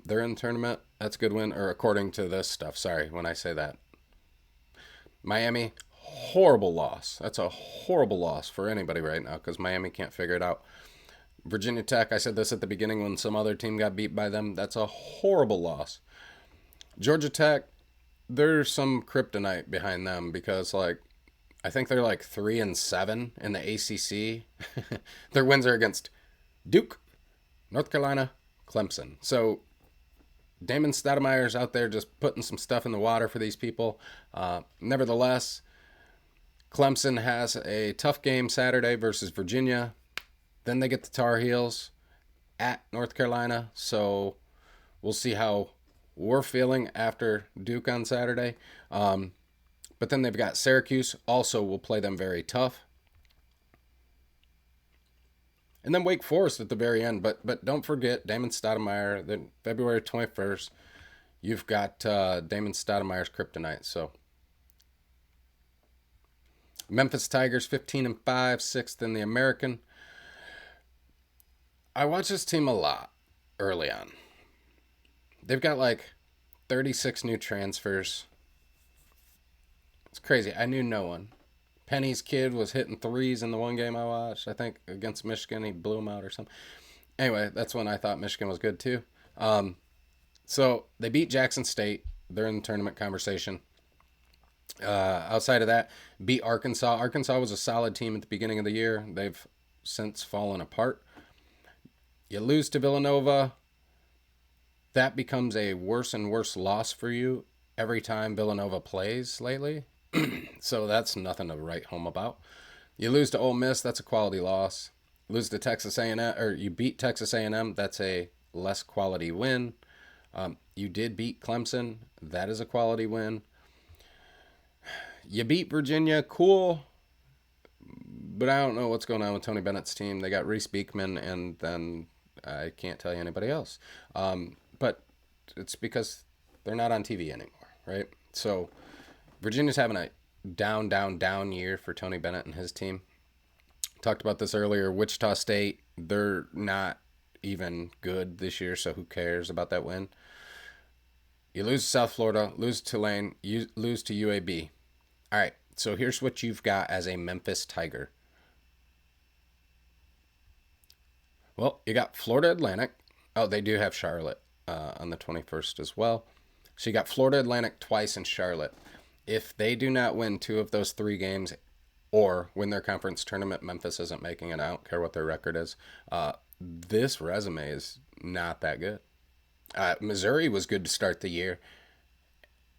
they're in the tournament. That's a good win, or according to this stuff. Sorry when I say that. Miami, horrible loss. That's a horrible loss for anybody right now because Miami can't figure it out. Virginia Tech, I said this at the beginning when some other team got beat by them. That's a horrible loss. Georgia Tech, there's some kryptonite behind them because, like, I think they're like 3-7 in the ACC. Their wins are against Duke, North Carolina, Clemson. So Damon Stoudemire's out there just putting some stuff in the water for these people. Nevertheless, Clemson has a tough game Saturday versus Virginia. Then they get the Tar Heels at North Carolina. So we'll see how we're feeling after Duke on Saturday. But then they've got Syracuse. Also will play them very tough. And then Wake Forest at the very end. But don't forget Damon Stoudemire. Then February 21st, you've got Damon Stoudemire's kryptonite. So Memphis Tigers 15-5, 6th in the American. I watch this team a lot early on. They've got like 36 new transfers. It's crazy. I knew no one. Penny's kid was hitting threes in the one game I watched. I think against Michigan, he blew him out or something. Anyway, that's when I thought Michigan was good too. So they beat Jackson State. They're in the tournament conversation. Outside of that, beat Arkansas. Arkansas was a solid team at the beginning of the year. They've since fallen apart. You lose to Villanova. That becomes a worse and worse loss for you every time Villanova plays lately. So that's nothing to write home about. You lose to Ole Miss, that's a quality loss. Lose to Texas A&M, or you beat Texas A&M, that's a less quality win. You did beat Clemson, that is a quality win. You beat Virginia, cool. But I don't know what's going on with Tony Bennett's team. They got Reese Beekman, and then I can't tell you anybody else. But it's because they're not on TV anymore, right? So Virginia's having a down year for Tony Bennett and his team. Talked about this earlier. Wichita State, they're not even good this year, so who cares about that win? You lose to South Florida, lose to Tulane, you lose to UAB. All right, so here's what you've got as a Memphis Tiger. Well, you got Florida Atlantic. Oh, they do have Charlotte on the 21st as well. So you got Florida Atlantic twice and Charlotte. If they do not win 2 of those 3 games or win their conference tournament, Memphis isn't making it. I don't care what their record is. This resume is not that good. Missouri was good to start the year,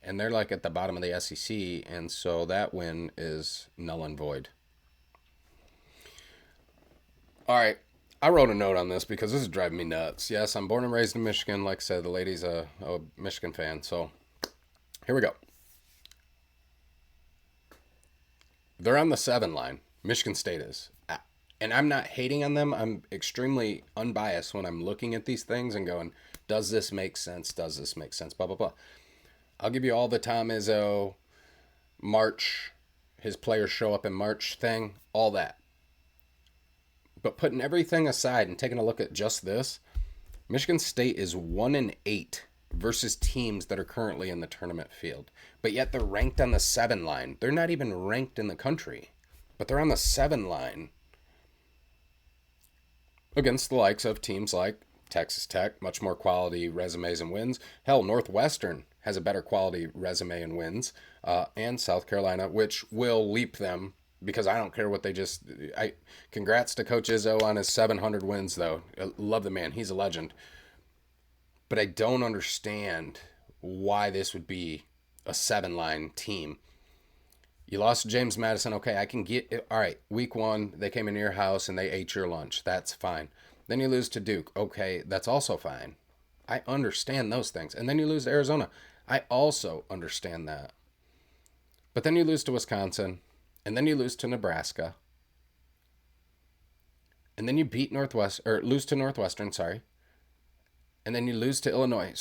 and they're like at the bottom of the SEC, and so that win is null and void. All right, I wrote a note on this because this is driving me nuts. Yes, I'm born and raised in Michigan. Like I said, the lady's a Michigan fan, so here we go. They're on the 7 line. Michigan State is. And I'm not hating on them. I'm extremely unbiased when I'm looking at these things and going, does this make sense? Does this make sense? Blah, blah, blah. I'll give you all the Tom Izzo, March, his players show up in March thing, all that. But putting everything aside and taking a look at just this, Michigan State is 1-8 versus teams that are currently in the tournament field. But yet they're ranked on the 7 line. They're not even ranked in the country, but they're on the 7 line against the likes of teams like Texas Tech, much more quality resumes and wins. Hell, Northwestern has a better quality resume and wins, and South Carolina, which will leap them because I don't care what they just. Congrats to Coach Izzo on his 700 wins, though. I love the man; he's a legend. But I don't understand why this would be a 7-line team. You lost to James Madison. Okay, I can get it. All right, week 1, they came into your house and they ate your lunch. That's fine. Then you lose to Duke. Okay, that's also fine. I understand those things. And then you lose to Arizona. I also understand that. But then you lose to Wisconsin. And then you lose to Nebraska. And then you beat lose to Northwestern, sorry. And then you lose to Illinois.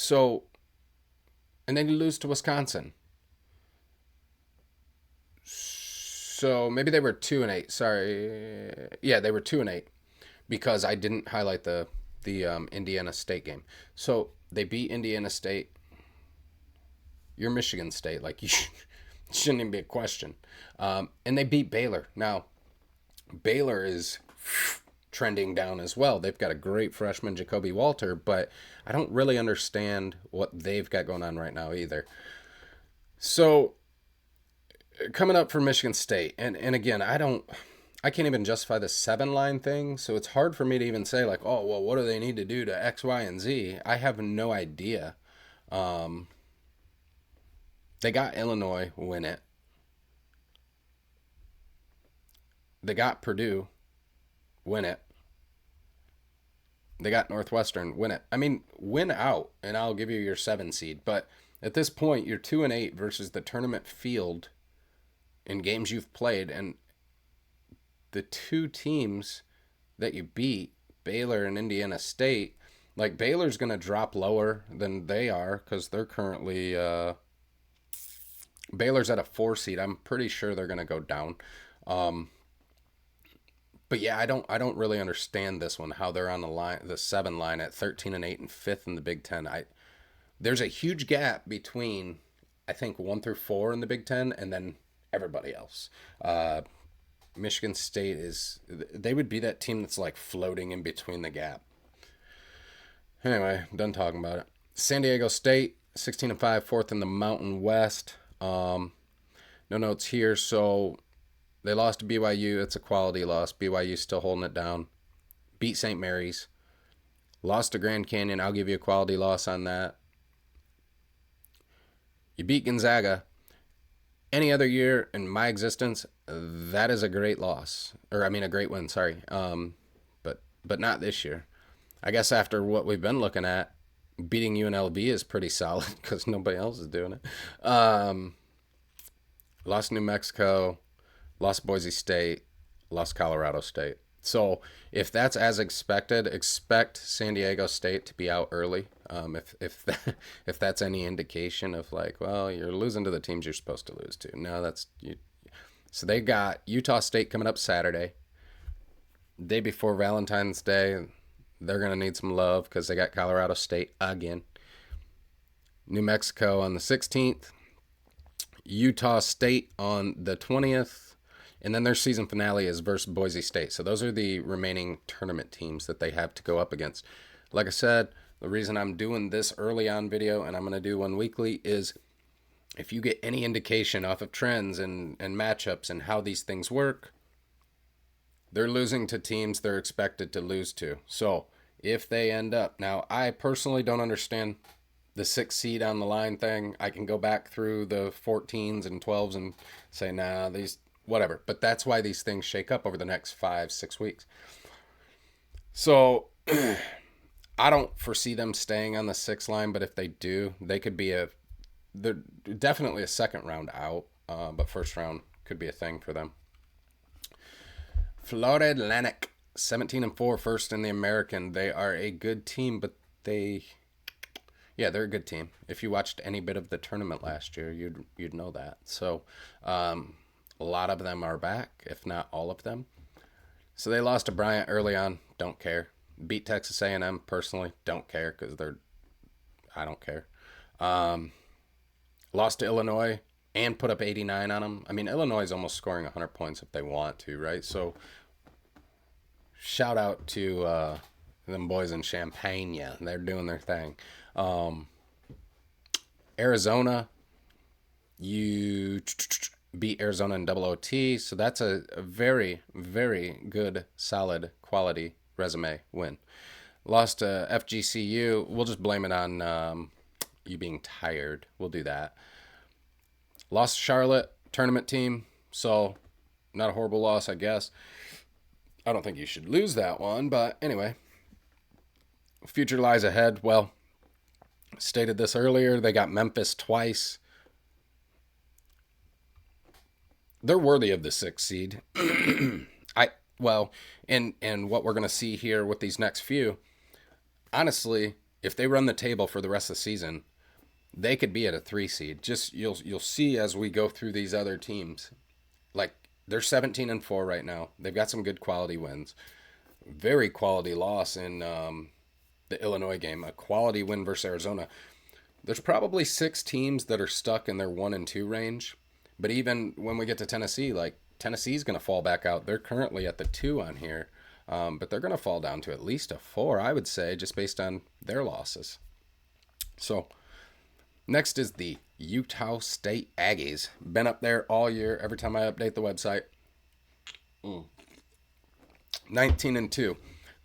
And then you lose to Wisconsin. So maybe they were 2-8. Sorry, yeah, they were 2-8 because I didn't highlight the Indiana State game. So they beat Indiana State. You're Michigan State, like you shouldn't even be a question. And they beat Baylor. Now, Baylor is trending down as well. They've got a great freshman, Jacoby Walter, but I don't really understand what they've got going on right now either. So coming up for Michigan State, and again, I can't even justify the 7-line thing, so it's hard for me to even say like, oh, well, what do they need to do to X, Y, and Z? I have no idea. They got Illinois, win it. They got Purdue, win it. They got Northwestern, win it. I mean, win out, and I'll give you your 7 seed. But at this point, you're 2-8 versus the tournament field in games you've played, and the 2 teams that you beat, Baylor and Indiana State, like Baylor's going to drop lower than they are because they're currently Baylor's at a 4 seed. I'm pretty sure they're going to go down. But yeah, I don't really understand this one, how they're on the 7 line at 13-8 and 5th in the Big Ten. There's a huge gap between, I think, 1 through 4 in the Big Ten and then everybody else. Michigan State they would be that team that's like floating in between the gap. Anyway, done talking about it. San Diego State, 16-5, 4th in the Mountain West. No notes here, so they lost to BYU. It's a quality loss. BYU still holding it down. Beat St. Mary's. Lost to Grand Canyon. I'll give you a quality loss on that. You beat Gonzaga. Any other year in my existence, that is a great loss. Or, I mean, a great win, sorry. But not this year. I guess after what we've been looking at, beating UNLV is pretty solid because nobody else is doing it. Lost New Mexico. Lost Boise State, lost Colorado State. So if that's as expected, expect San Diego State to be out early. If that's any indication of like, well, you're losing to the teams you're supposed to lose to. No, So they got Utah State coming up Saturday. Day before Valentine's Day, they're gonna need some love because they got Colorado State again. New Mexico on the 16th. Utah State on the 20th. And then their season finale is versus Boise State. So those are the remaining tournament teams that they have to go up against. Like I said, the reason I'm doing this early on video, and I'm going to do one weekly, is if you get any indication off of trends and matchups and how these things work, they're losing to teams they're expected to lose to. So if they end up... Now, I personally don't understand the 6 seed on the line thing. I can go back through the 14s and 12s and say, nah, these... whatever. But that's why these things shake up over the next 5-6 weeks. So I don't foresee them staying on the 6 line, but if they do, they could be they're definitely a second round out, but first round could be a thing for them. Florida Atlantic. 17-4, first in the American. They are a good team, but they're a good team. If you watched any bit of the tournament last year, you'd know that. So, a lot of them are back, if not all of them. So they lost to Bryant early on. Don't care. Beat Texas A&M personally. Don't care because I don't care. Lost to Illinois and put up 89 on them. I mean, Illinois is almost scoring 100 points if they want to, right? So shout out to them boys in Champaign. They're doing their thing. Arizona, you beat Arizona in double OT, so that's a very, very good, solid, quality resume win. Lost to FGCU. We'll just blame it on you being tired. We'll do that. Lost to Charlotte, tournament team, so not a horrible loss, I guess. I don't think you should lose that one, but anyway. Future lies ahead. Well, stated this earlier. They got Memphis twice. They're worthy of the 6th seed. And what we're going to see here with these next few, honestly, if they run the table for the rest of the season, they could be at a 3 seed. Just you'll see as we go through these other teams. Like, they're 17-4 right now. They've got some good quality wins. Very quality loss in the Illinois game. A quality win versus Arizona. There's probably 6 teams that are stuck in their 1 and 2 range. But even when we get to Tennessee, like, Tennessee's going to fall back out. They're currently at the 2 on here. But they're going to fall down to at least a 4, I would say, just based on their losses. So, next is the Utah State Aggies. Been up there all year, every time I update the website. 19-2.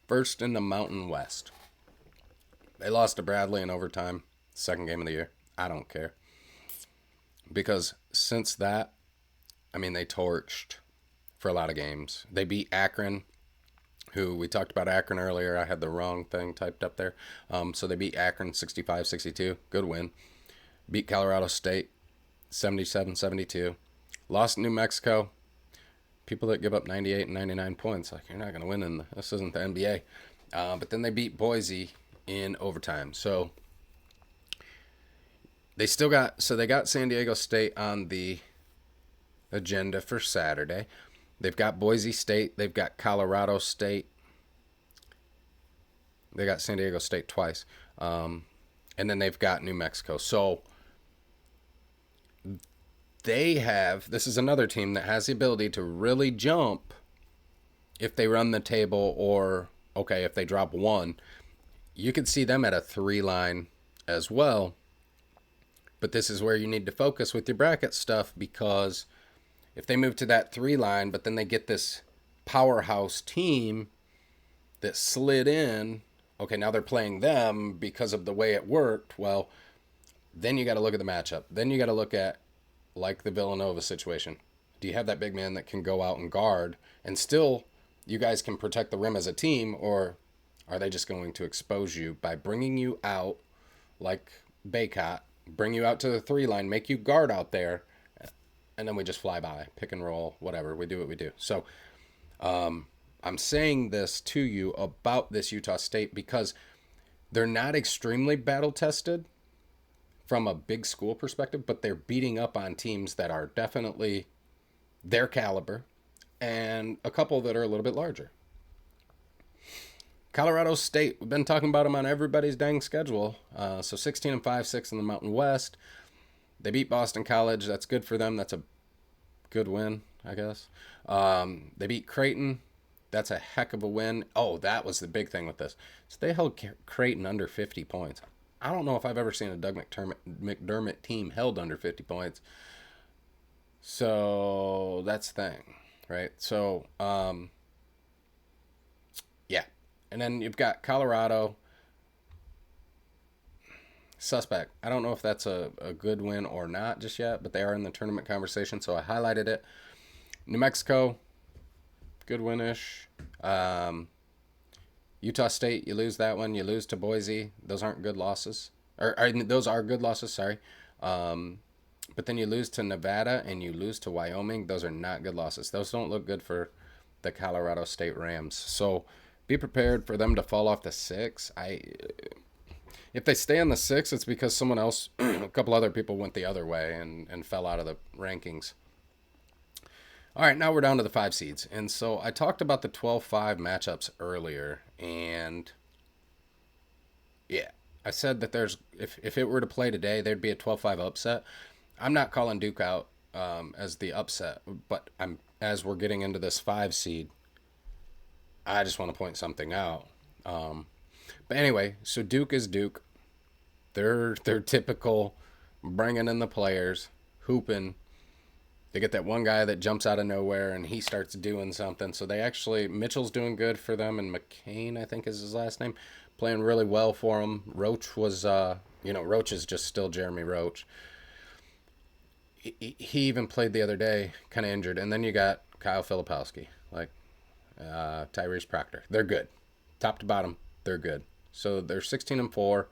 First in the Mountain West. They lost to Bradley in overtime. Second game of the year. I don't care. Because since that, I mean, they torched for a lot of games. They beat Akron, who we talked about Akron earlier. I had the wrong thing typed up there. So they beat Akron 65-62. Good win. Beat Colorado State 77-72. Lost New Mexico. People that give up 98 and 99 points, like, you're not going to win this isn't the NBA. But then they beat Boise in overtime. So they got San Diego State on the agenda for Saturday. They've got Boise State. They've got Colorado State. They got San Diego State twice. And then they've got New Mexico. So this is another team that has the ability to really jump if they run the table, or, okay, if they drop 1. You could see them at a 3 line as well. But this is where you need to focus with your bracket stuff, because if they move to that 3 line, but then they get this powerhouse team that slid in, okay, now they're playing them because of the way it worked, well, then you got to look at the matchup. Then you got to look at, like, the Villanova situation. Do you have that big man that can go out and guard, and still you guys can protect the rim as a team, or are they just going to expose you by bringing you out like Baycott, bring you out to the 3 line, make you guard out there, and then we just fly by, pick and roll, whatever. We do what we do. So I'm saying this to you about this Utah State because they're not extremely battle-tested from a big school perspective, but they're beating up on teams that are definitely their caliber and a couple that are a little bit larger. Colorado State, we've been talking about them on everybody's dang schedule. So 16-5, 6th in the Mountain West. They beat Boston College. That's good for them. That's a good win, I guess. They beat Creighton. That's a heck of a win. Oh, that was the big thing with this. So they held Creighton under 50 points. I don't know if I've ever seen a Doug McDermott team held under 50 points. So that's the thing, right? So, yeah. And then you've got Colorado. Suspect. I don't know if that's a good win or not just yet, but they are in the tournament conversation, so I highlighted it. New Mexico, good win-ish. Utah State, you lose that one. You lose to Boise. Those aren't good losses. Those are good losses, sorry. But then you lose to Nevada and you lose to Wyoming. Those are not good losses. Those don't look good for the Colorado State Rams. So be prepared for them to fall off the 6. If they stay on the 6, it's because someone else, a couple other people went the other way and fell out of the rankings. All right, now we're down to the 5 seeds. And so I talked about the 12-5 matchups earlier, and yeah, I said that if it were to play today, there'd be a 12-5 upset. I'm not calling Duke out as the upset, but as we're getting into this 5 seed, I just want to point something out. But anyway, so Duke is Duke. They're typical, bringing in the players, hooping. They get that one guy that jumps out of nowhere and he starts doing something. So Mitchell's doing good for them, and McCain, I think is his last name, playing really well for him. Roach was, Roach is just still Jeremy Roach. He even played the other day, kind of injured. And then you got Kyle Filipowski, Tyrese Proctor. They're good. Top to bottom, they're good. So they're 16-4,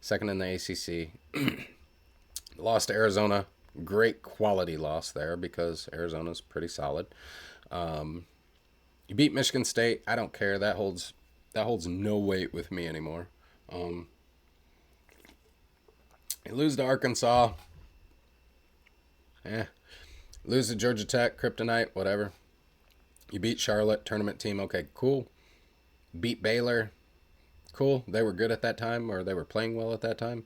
second in the ACC. Lost to Arizona. Great quality loss there because Arizona's pretty solid. You beat Michigan State. I don't care. That holds no weight with me anymore. You lose to Arkansas. Lose to Georgia Tech, Kryptonite, whatever. You beat Charlotte, tournament team. Okay, cool. Beat Baylor. Cool. They were good at that time, or they were playing well at that time.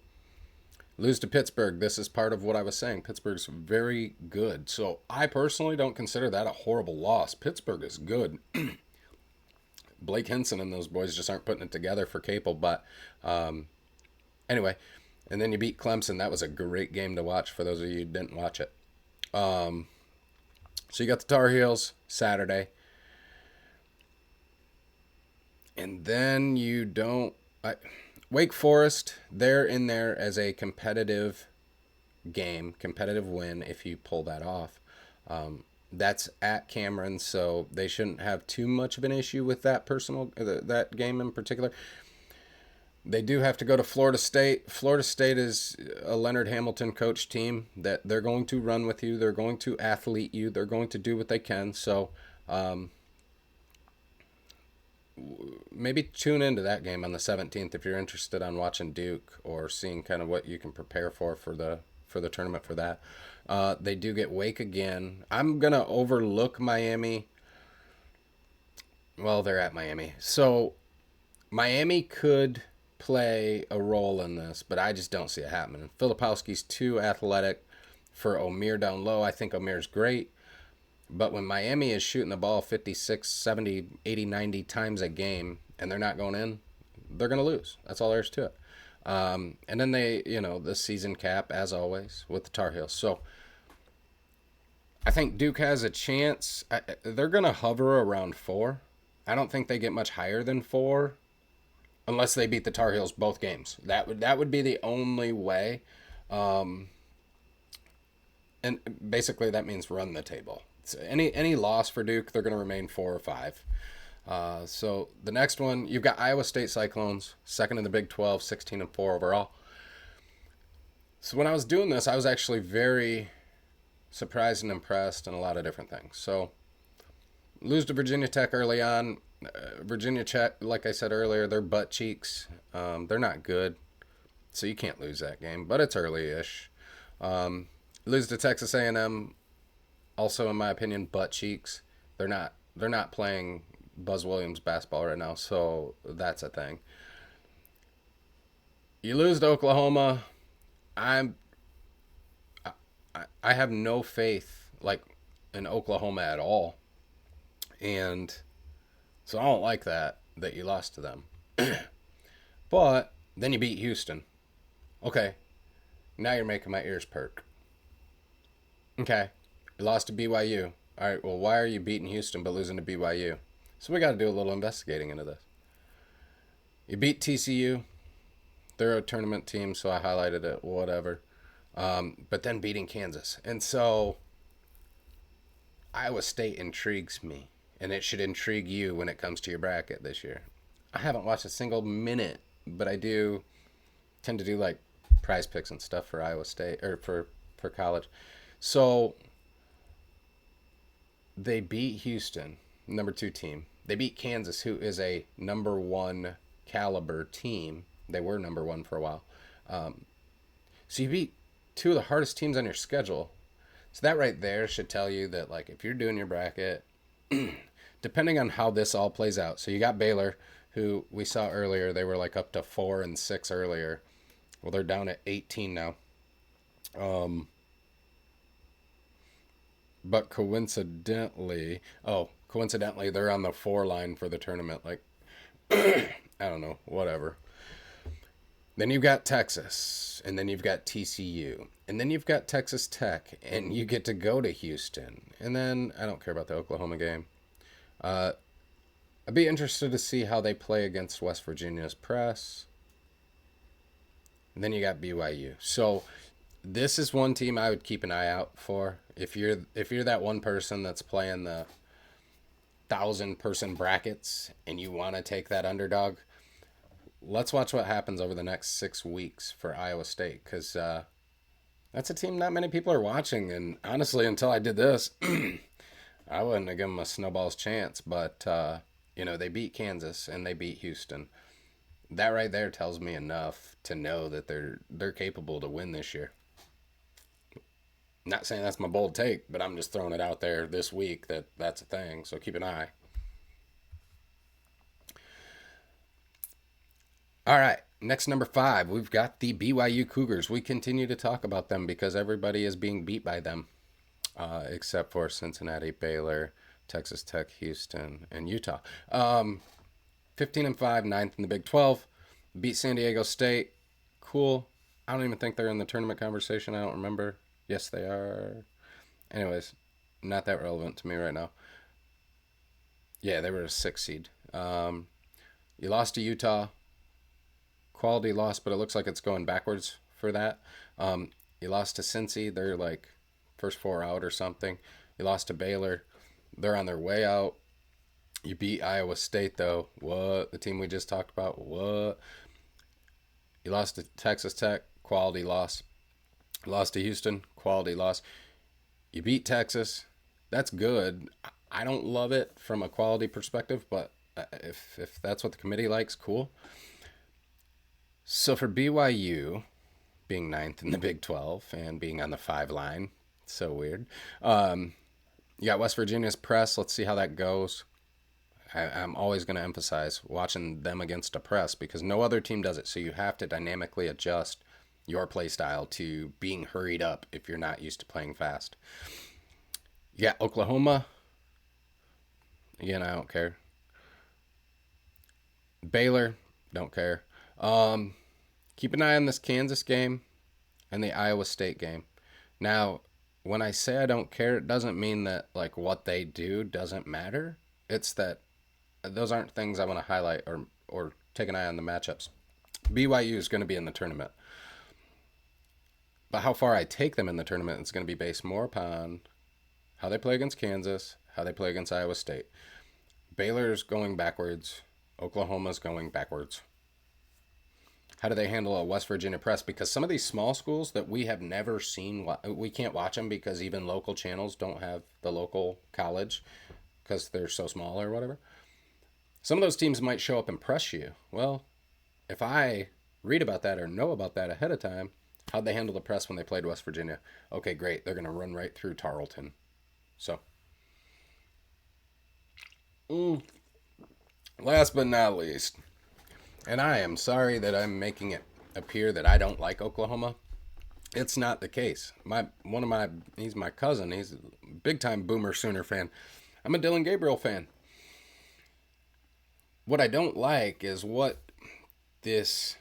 Lose to Pittsburgh. This is part of what I was saying. Pittsburgh's very good. So I personally don't consider that a horrible loss. Pittsburgh is good. Blake Henson and those boys just aren't putting it together for Capel. But anyway, and then you beat Clemson. That was a great game to watch for those of you who didn't watch it. So you got the Tar Heels Saturday. And then you don't... Wake Forest, they're in there as a competitive game, competitive win if you pull that off. That's at Cameron, so they shouldn't have too much of an issue with that game in particular. They do have to go to Florida State. Florida State is a Leonard Hamilton coach team that they're going to run with you. They're going to athlete you. They're going to do what they can. So maybe tune into that game on the 17th if you're interested on watching Duke or seeing kind of what you can prepare for the tournament for that. They do get Wake again. I'm going to overlook Miami. Well, they're at Miami. So Miami could play a role in this, but I just don't see it happening. Filipowski's too athletic for Omer down low. I think Omer's great. But when Miami is shooting the ball 56, 70, 80, 90 times a game and they're not going in, they're going to lose. That's all there is to it. And then the season cap, as always, with the Tar Heels. So I think Duke has a chance. They're going to hover around 4. I don't think they get much higher than 4 unless they beat the Tar Heels both games. That would be the only way. And basically that means run the table. So any loss for Duke, they're going to remain 4 or 5. So the next one, you've got Iowa State Cyclones, second in the Big 12, 16-4 overall. So when I was doing this, I was actually very surprised and impressed in a lot of different things. So lose to Virginia Tech early on. Virginia Tech, like I said earlier, they're butt cheeks. They're not good, so you can't lose that game. But it's early-ish. Lose to Texas A&M. Also, in my opinion, butt cheeks. They're not playing Buzz Williams basketball right now, so that's a thing. You lose to Oklahoma. I have no faith in Oklahoma at all, and so I don't like that you lost to them. But then you beat Houston. Okay, now you're making my ears perk. Okay. You lost to BYU. All right, well, why are you beating Houston but losing to BYU? So we got to do a little investigating into this. You beat TCU. They're a tournament team, so I highlighted it, whatever. But then beating Kansas. And so Iowa State intrigues me, and it should intrigue you when it comes to your bracket this year. I haven't watched a single minute, but I do tend to do prize picks and stuff for Iowa State, or for college. So they beat Houston. number 2 team. They beat Kansas, who is a number 1 caliber team. They were number 1 for a while. So you beat 2 of the hardest teams on your schedule. So that right there should tell you that, like, if you're doing your bracket, depending on how this all plays out. So you got Baylor, who we saw earlier, they were like up to 4 and 6 earlier. Well, they're down at 18 now. But coincidentally, they're on the 4 line for the tournament. Like, I don't know, whatever. Then you've got Texas, and then you've got TCU, and then you've got Texas Tech, and you get to go to Houston. And then I don't care about the Oklahoma game. I'd be interested to see how they play against West Virginia's press. And then you got BYU. So this is one team I would keep an eye out for. If you're that one person that's playing the 1,000-person brackets and you want to take that underdog, let's watch what happens over the next 6 weeks for Iowa State, because that's a team not many people are watching. And honestly, until I did this, I wouldn't have given them a snowball's chance. But they beat Kansas and they beat Houston. That right there tells me enough to know that they're capable to win this year. Not saying that's my bold take, but I'm just throwing it out there this week that that's a thing. So keep an eye. All right, next, number 5, we've got the BYU Cougars. We continue to talk about them because everybody is being beat by them, except for Cincinnati, Baylor, Texas Tech, Houston, and Utah. 15-5, 9th in the Big 12. Beat San Diego State. Cool. I don't even think they're in the tournament conversation. I don't remember. Yes, they are. Anyways, not that relevant to me right now. Yeah, they were a 6 seed. You lost to Utah. Quality loss, but it looks like it's going backwards for that. You lost to Cincy. They're like first 4 out or something. You lost to Baylor. They're on their way out. You beat Iowa State, though. What? The team we just talked about? What? You lost to Texas Tech. Quality loss. You lost to Houston. Quality loss. You beat Texas. That's good. I don't love it from a quality perspective, but if that's what the committee likes, cool. So for BYU, being 9th in the Big 12 and being on the 5 line, so weird. You got West Virginia's press. Let's see how that goes. I'm always going to emphasize watching them against a press because no other team does it. So you have to dynamically adjust your play style to being hurried up if you're not used to playing fast. You got Oklahoma. Again, I don't care. Baylor, don't care. Keep an eye on this Kansas game and the Iowa State game. Now, when I say I don't care, it doesn't mean that like what they do doesn't matter. It's that those aren't things I want to highlight or take an eye on the matchups. BYU is going to be in the tournament. But how far I take them in the tournament is going to be based more upon how they play against Kansas, how they play against Iowa State. Baylor's going backwards. Oklahoma's going backwards. How do they handle a West Virginia press? Because some of these small schools that we have never seen, we can't watch them because even local channels don't have the local college because they're so small or whatever. Some of those teams might show up and press you. Well, if I read about that or know about that ahead of time, how'd they handle the press when they played West Virginia? Okay, great. They're going to run right through Tarleton. So, last but not least, and I am sorry that I'm making it appear that I don't like Oklahoma. It's not the case. He's my cousin. He's a big-time Boomer Sooner fan. I'm a Dylan Gabriel fan. What I don't like is what this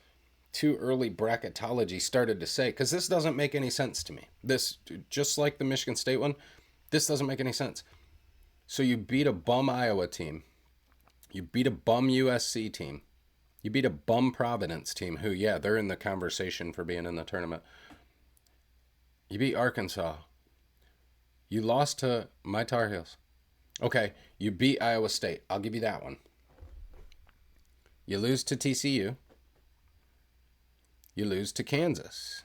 too early bracketology started to say, because this doesn't make any sense to me. This, just like the Michigan State one, this doesn't make any sense. So you beat a bum Iowa team. You beat a bum USC team. You beat a bum Providence team who, yeah, they're in the conversation for being in the tournament. You beat Arkansas. You lost to my Tar Heels. Okay, you beat Iowa State. I'll give you that one. You lose to TCU. You lose to Kansas.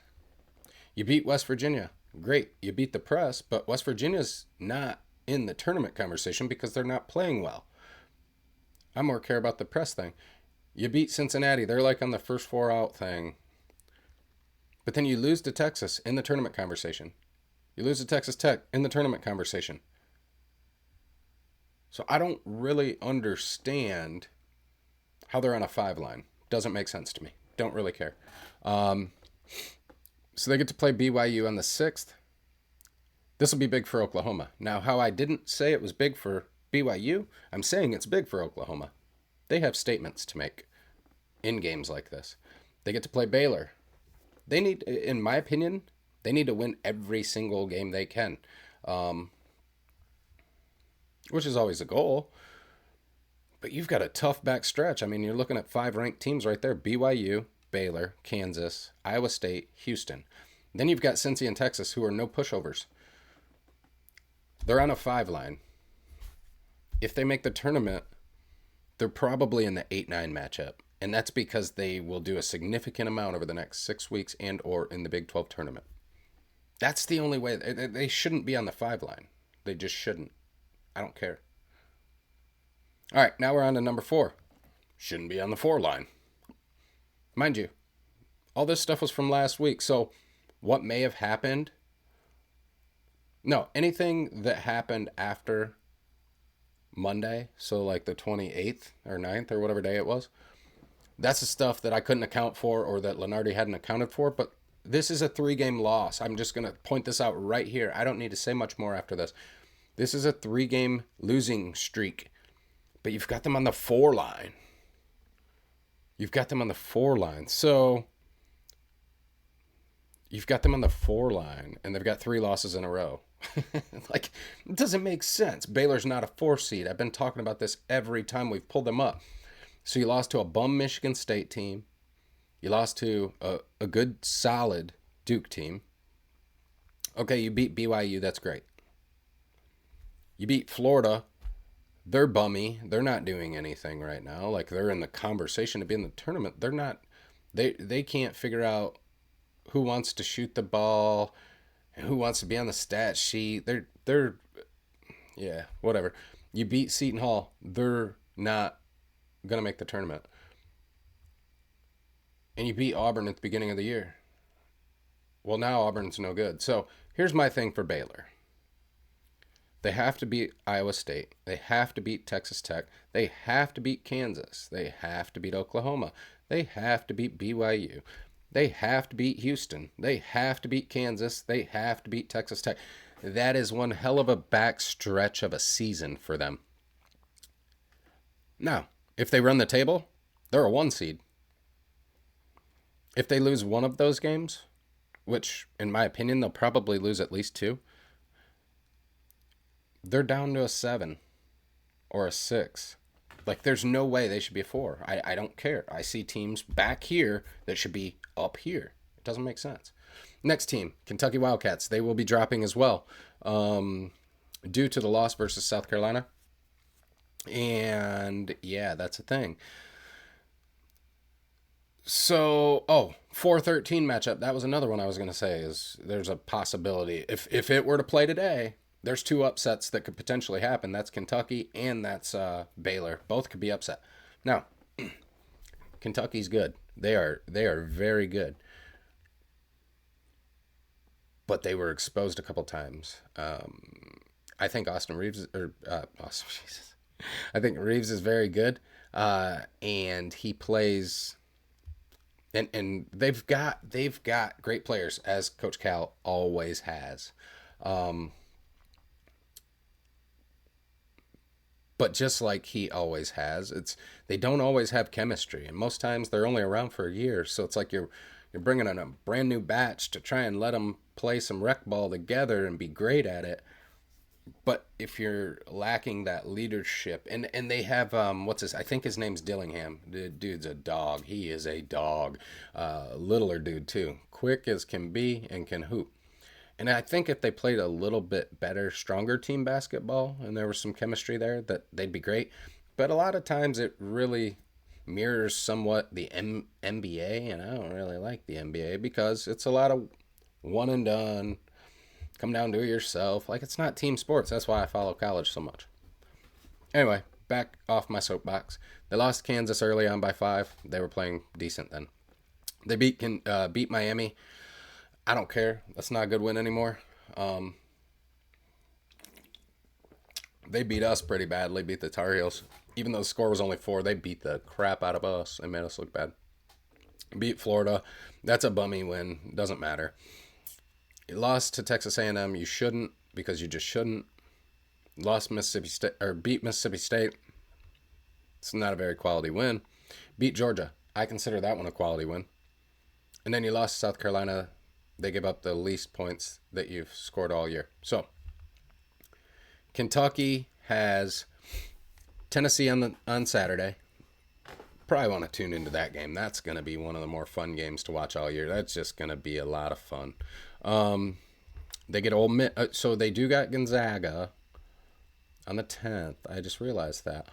You beat West Virginia. Great. You beat the press, but West Virginia's not in the tournament conversation because they're not playing well. I more care about the press thing. You beat Cincinnati. They're like on the first four out thing. But then you lose to Texas in the tournament conversation. You lose to Texas Tech in the tournament conversation. So I don't really understand how they're on a 5 line. Doesn't make sense to me. Don't really care. So they get to play BYU on the 6th. This will be big for Oklahoma. Now, how I didn't say it was big for BYU, I'm saying it's big for Oklahoma. They have statements to make in games like this. They get to play Baylor. They need, in my opinion, they need to win every single game they can, which is always a goal. But you've got a tough back stretch. I mean, you're looking at 5 ranked teams right there: BYU, Baylor, Kansas, Iowa State, Houston. Then you've got Cincy and Texas, who are no pushovers. They're on a 5 line. If they make the tournament, they're probably in the 8-9 matchup. And that's because they will do a significant amount over the next 6 weeks and or in the Big 12 tournament. That's the only way. They shouldn't be on the 5 line. They just shouldn't. I don't care. All right, now we're on to number 4. Shouldn't be on the 4 line. Mind you, all this stuff was from last week. So what may have happened? No, anything that happened after Monday, so like the 28th or 9th or whatever day it was, that's the stuff that I couldn't account for or that Lunardi hadn't accounted for. But this is a 3-game loss. I'm just going to point this out right here. I don't need to say much more after this. This is a 3-game losing streak. But you've got them on the 4 line. You've got them on the 4 line. So you've got them on the 4 line, and they've got 3 losses in a row. Like, it doesn't make sense. Baylor's not a 4 seed. I've been talking about this every time we've pulled them up. So you lost to a bum Michigan State team. You lost to a good, solid Duke team. Okay, you beat BYU. That's great. You beat Florida. They're bummy. They're not doing anything right now. Like, they're in the conversation to be in the tournament. They're not. They can't figure out who wants to shoot the ball and who wants to be on the stat sheet. They're yeah, whatever. You beat Seton Hall. They're not going to make the tournament. And you beat Auburn at the beginning of the year. Well, now Auburn's no good. So here's my thing for Baylor. They have to beat Iowa State. They have to beat Texas Tech. They have to beat Kansas. They have to beat Oklahoma. They have to beat BYU. They have to beat Houston. They have to beat Kansas. They have to beat Texas Tech. That is one hell of a back stretch of a season for them. Now, if they run the table, they're a 1 seed. If they lose one of those games, which in my opinion they'll probably lose at least 2, they're down to a 7 or a 6. Like, there's no way they should be a 4. I don't care. I see teams back here that should be up here. It doesn't make sense. Next team, Kentucky Wildcats. They will be dropping as well due to the loss versus South Carolina. And, yeah, that's a thing. So, 4-13 matchup. That was another one I was going to say is there's a possibility. If it were to play today, there's 2 upsets that could potentially happen. That's Kentucky and that's Baylor. Both could be upset. Now, Kentucky's good. They are very good. But they were exposed a couple times. I think I think Reeves is very good. And he plays, and they've got great players, as Coach Cal always has. But just like he always has, they don't always have chemistry, and most times they're only around for a year. So it's like you're bringing in a brand new batch to try and let them play some rec ball together and be great at it. But if you're lacking that leadership, and they have I think his name's Dillingham. The dude's a dog. He is a dog. Littler dude too, quick as can be and can hoop. And I think if they played a little bit better, stronger team basketball, and there was some chemistry there, that they'd be great. But a lot of times it really mirrors somewhat the NBA, and I don't really like the NBA because it's a lot of one and done. Come down, do it yourself. Like, it's not team sports. That's why I follow college so much. Anyway, back off my soapbox. They lost Kansas early on by 5. They were playing decent then. They beat Miami. I don't care. That's not a good win anymore. They beat us pretty badly, beat the Tar Heels. Even though the score was only 4, they beat the crap out of us. They made us look bad. Beat Florida. That's a bummy win. Doesn't matter. You lost to Texas A&M. You shouldn't, because you just shouldn't. Lost Mississippi State, or beat Mississippi State. It's not a very quality win. Beat Georgia. I consider that one a quality win. And then you lost to South Carolina. They give up the least points that you've scored all year. So, Kentucky has Tennessee on Saturday. Probably want to tune into that game. That's going to be one of the more fun games to watch all year. That's just going to be a lot of fun. They get Ole Miss. So they do got Gonzaga on the 10th. I just realized that.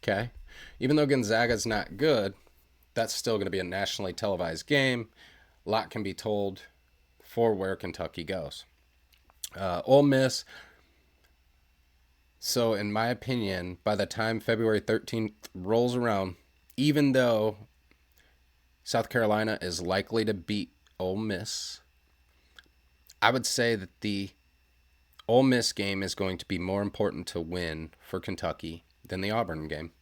Okay. Even though Gonzaga's not good, that's still going to be a nationally televised game. A lot can be told for where Kentucky goes. Ole Miss. So, in my opinion, by the time February 13th rolls around, even though South Carolina is likely to beat Ole Miss, I would say that the Ole Miss game is going to be more important to win for Kentucky than the Auburn game.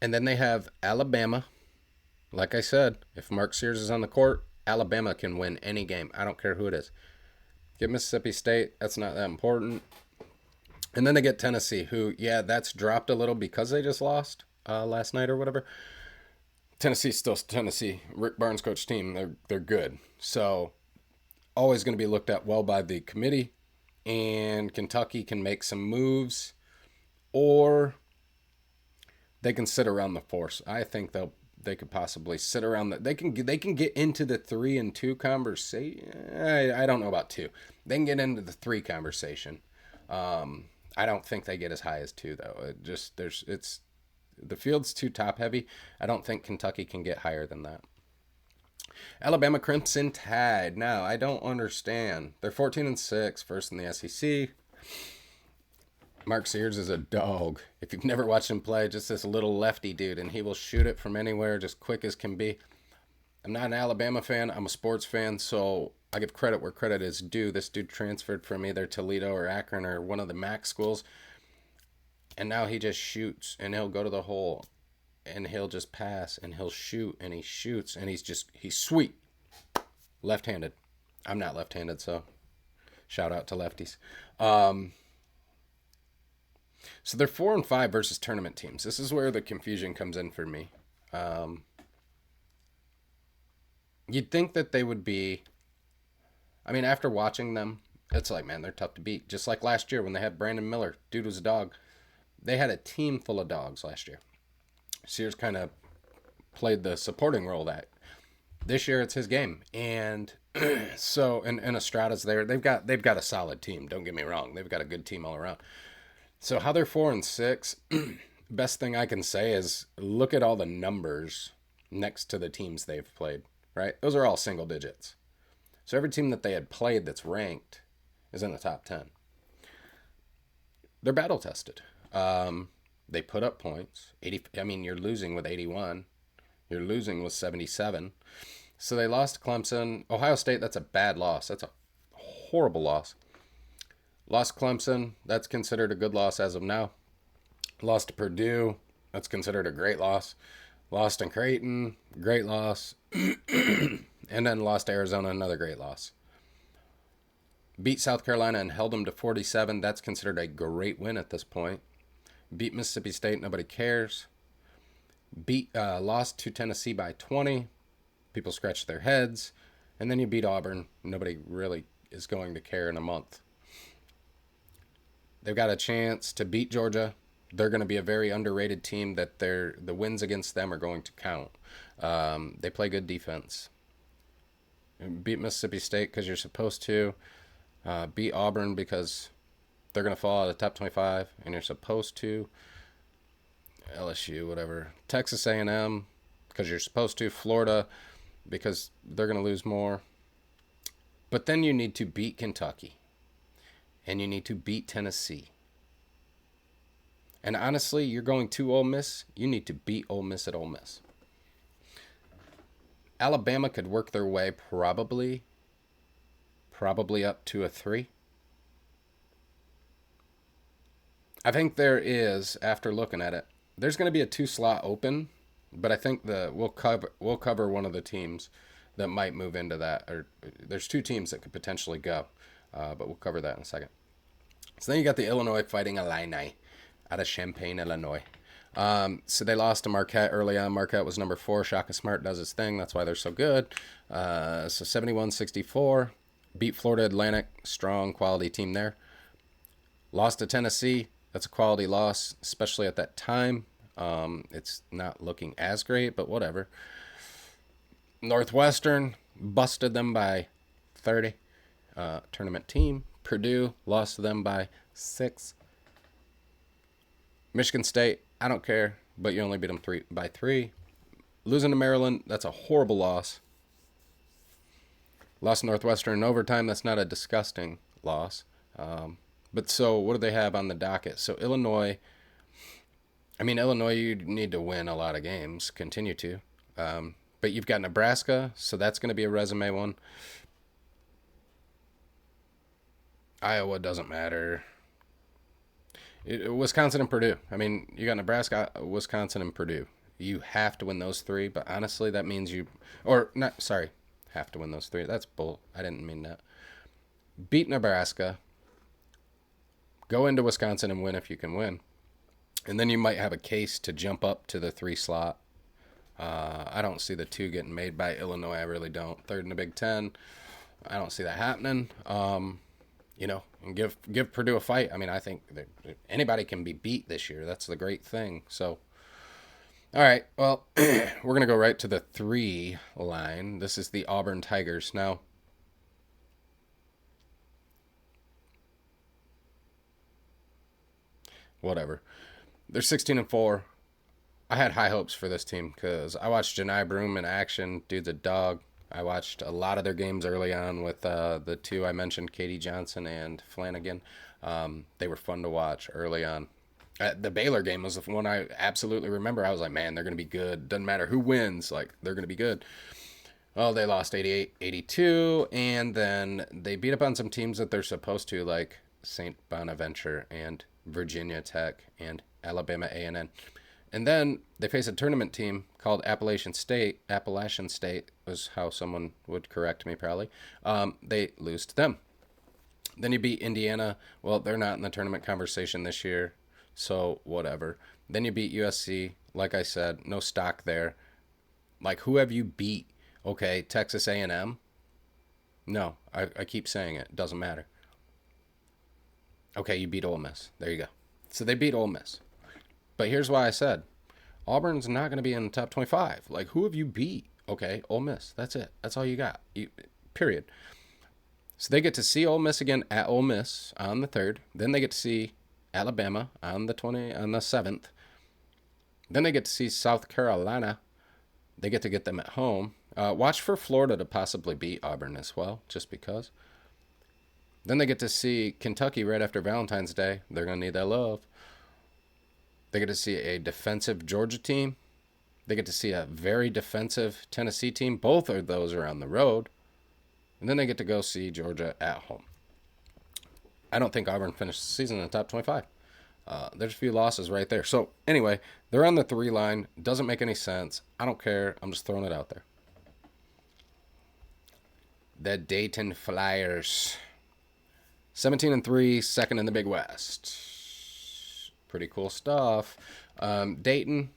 And then they have Alabama. Like I said, if Mark Sears is on the court, Alabama can win any game. I don't care who it is. Get Mississippi State. That's not that important. And then they get Tennessee, who, yeah, that's dropped a little because they just lost last night or whatever. Tennessee's still Tennessee. Rick Barnes' coach team, they're good. So, always going to be looked at well by the committee. And Kentucky can make some moves, or they can sit around the force. I think they could possibly sit around they can get into the 3-2 conversation. I don't know about 2. They can get into the 3 conversation. I don't think they get as high as 2 though. The field's too top heavy. I don't think Kentucky can get higher than that. Alabama Crimson Tide. Now, I don't understand. They're 14-6, first in the SEC. Mark Sears is a dog. If you've never watched him play, just this little lefty dude, and he will shoot it from anywhere, just quick as can be. I'm not an Alabama fan. I'm a sports fan, so I give credit where credit is due. This dude transferred from either Toledo or Akron or one of the MAC schools, and now he just shoots, and he'll go to the hole, and he'll just pass, and he'll shoot, and he shoots, and he's sweet. Left-handed. I'm not left-handed, so shout out to lefties. So they're 4-5 versus tournament teams. This is where the confusion comes in for me. You'd think that they would be... I mean, after watching them, it's like, man, they're tough to beat. Just like last year when they had Brandon Miller. Dude was a dog. They had a team full of dogs last year. Sears kind of played the supporting role that. This year it's his game. And so, and Estrada's there. They've got a solid team. Don't get me wrong. They've got a good team all around. So how they're 4-6, best thing I can say is look at all the numbers next to the teams they've played, right? Those are all single digits. So every team that they had played that's ranked is in the top 10. They're battle tested. They put up points. You're losing with 81. You're losing with 77. So they lost to Clemson. Ohio State, that's a bad loss. That's a horrible loss. Lost Clemson, that's considered a good loss as of now. Lost to Purdue, that's considered a great loss. Lost in Creighton, great loss. And then lost to Arizona, another great loss. Beat South Carolina and held them to 47. That's considered a great win at this point. Beat Mississippi State, nobody cares. Lost to Tennessee by 20. People scratch their heads. And then you beat Auburn. Nobody really is going to care in a month. They've got a chance to beat Georgia. They're going to be a very underrated team that the wins against them are going to count. They play good defense. Beat Mississippi State because you're supposed to. Beat Auburn because they're going to fall out of the top 25 and you're supposed to. LSU, whatever. Texas A&M because you're supposed to. Florida because they're going to lose more. But then you need to beat Kentucky. And you need to beat Tennessee. And honestly, you're going to Ole Miss. You need to beat Ole Miss at Ole Miss. Alabama could work their way probably up to a 3. I think there is, after looking at it, there's going to be a 2 slot open, but I think we'll cover one of the teams that might move into that. Or there's 2 teams that could potentially go, but we'll cover that in a second. So then you got the Illinois Fighting Illini out of Champaign, Illinois. So they lost to Marquette early on. Marquette was number 4. Shaka Smart does his thing. That's why they're so good. So 71-64. Beat Florida Atlantic. Strong, quality team there. Lost to Tennessee. That's a quality loss, especially at that time. It's not looking as great, but whatever. Northwestern busted them by 30. Tournament team. Purdue lost to them by 6. Michigan State, I don't care, but you only beat them by 3. Losing to Maryland, that's a horrible loss. Lost to Northwestern in overtime, that's not a disgusting loss. But so what do they have on the docket? So Illinois, you need to win a lot of games, continue to. But you've got Nebraska, so that's going to be a resume one. Iowa doesn't matter. Wisconsin and Purdue. You got Nebraska, Wisconsin, and Purdue. You have to win those 3, but honestly, that means have to win those 3. That's bull. I didn't mean that. Beat Nebraska. Go into Wisconsin and win if you can win. And then you might have a case to jump up to the 3 slot. I don't see the 2 getting made by Illinois. I really don't. 3rd in the Big Ten. I don't see that happening. And give Purdue a fight. I think that anybody can be beat this year. That's the great thing. So, all right. Well, we're going to go right to the 3 line. This is the Auburn Tigers. Now, whatever. They're 16-4. I had high hopes for this team because I watched Janai Broom in action. Dude's a dog. I watched a lot of their games early on with the 2 I mentioned, Katie Johnson and Flanagan. They were fun to watch early on. The Baylor game was the one I absolutely remember. I was like, man, they're going to be good. Doesn't matter who wins. They're going to be good. Well, they lost 88-82, and then they beat up on some teams that they're supposed to, like St. Bonaventure and Virginia Tech and Alabama A&M. And then they face a tournament team called Appalachian State. Appalachian State was how someone would correct me probably. They lose to them. Then you beat Indiana. Well, they're not in the tournament conversation this year, so whatever. Then you beat USC. Like I said, no stock there. Who have you beat? Okay, Texas A&M? No, I keep saying it. Doesn't matter. Okay, you beat Ole Miss. There you go. So they beat Ole Miss. But here's why I said Auburn's not going to be in the top 25. Who have you beat? Okay, Ole Miss. That's it. That's all you got. Period. So they get to see Ole Miss again at Ole Miss on the 3rd. Then they get to see Alabama on the 7th. Then they get to see South Carolina. They get them at home. Watch for Florida to possibly beat Auburn as well, just because. Then they get to see Kentucky right after Valentine's Day. They're going to need that love. They get to see a defensive Georgia team. They get to see a very defensive Tennessee team. Both of those are on the road. And then they get to go see Georgia at home. I don't think Auburn finished the season in the top 25. There's a few losses right there. So, anyway, they're on the 3 line. Doesn't make any sense. I don't care. I'm just throwing it out there. The Dayton Flyers. 17-3, second in the Big West. Pretty cool stuff. Dayton,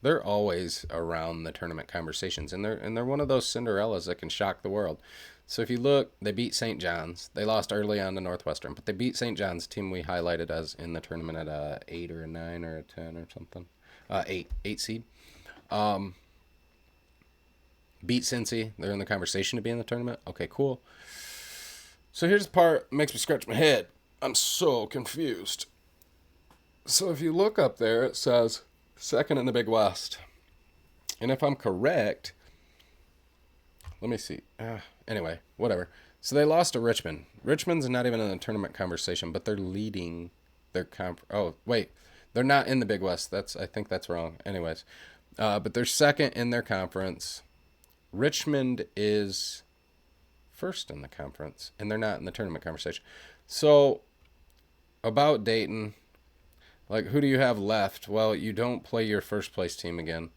they're always around the tournament conversations, and they're one of those Cinderellas that can shock the world. So if you look, they beat St. John's. They lost early on to Northwestern, but they beat St. John's, team we highlighted as in the tournament at a 8 or a 9 or a 10 or something. 8 seed. Beat Cincy. They're in the conversation to be in the tournament. Okay, cool. So here's the part that makes me scratch my head. I'm so confused. So if you look up there, it says second in the Big West. And if I'm correct, let me see. Anyway, whatever. So they lost to Richmond. Richmond's not even in the tournament conversation, but they're leading their Oh, wait. They're not in the Big West. I think that's wrong. Anyways. But they're second in their conference. Richmond is first in the conference, and they're not in the tournament conversation. So, about Dayton, like, who do you have left? Well, you don't play your first place team again.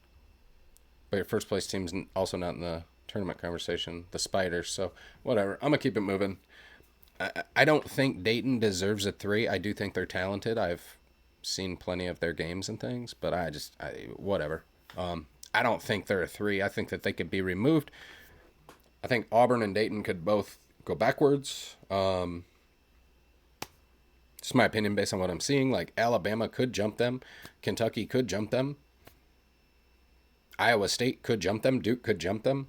But your first place team's also not in the tournament conversation, the Spiders. So, whatever. I'm going to keep it moving. I don't think Dayton deserves a 3. I do think they're talented. I've seen plenty of their games and things, but whatever. I don't think they're a 3. I think that they could be removed. I think Auburn and Dayton could both go backwards. It's my opinion based on what I'm seeing. Like, Alabama could jump them. Kentucky could jump them. Iowa State could jump them. Duke could jump them.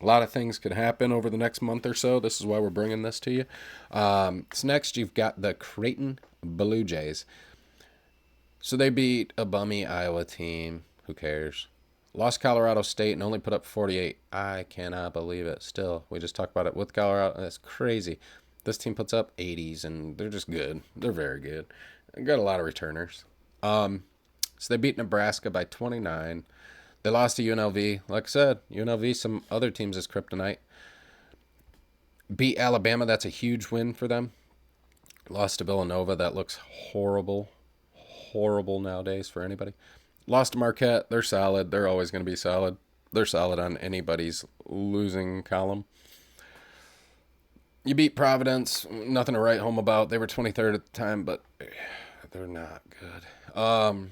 A lot of things could happen over the next month or so. This is why we're bringing this to you. So next, you've got the Creighton Blue Jays. So they beat a bummy Iowa team. Who cares? Lost Colorado State and only put up 48. I cannot believe it. Still, we just talked about it with Colorado. That's crazy. This team puts up 80s, and they're just good. They're very good. They got a lot of returners. So they beat Nebraska by 29. They lost to UNLV. Like I said, UNLV, some other teams is kryptonite. Beat Alabama. That's a huge win for them. Lost to Villanova. That looks horrible. Horrible nowadays for anybody. Lost to Marquette. They're solid. They're always going to be solid. They're solid on anybody's losing column. You beat Providence. Nothing to write home about. They were 23rd at the time, but they're not good.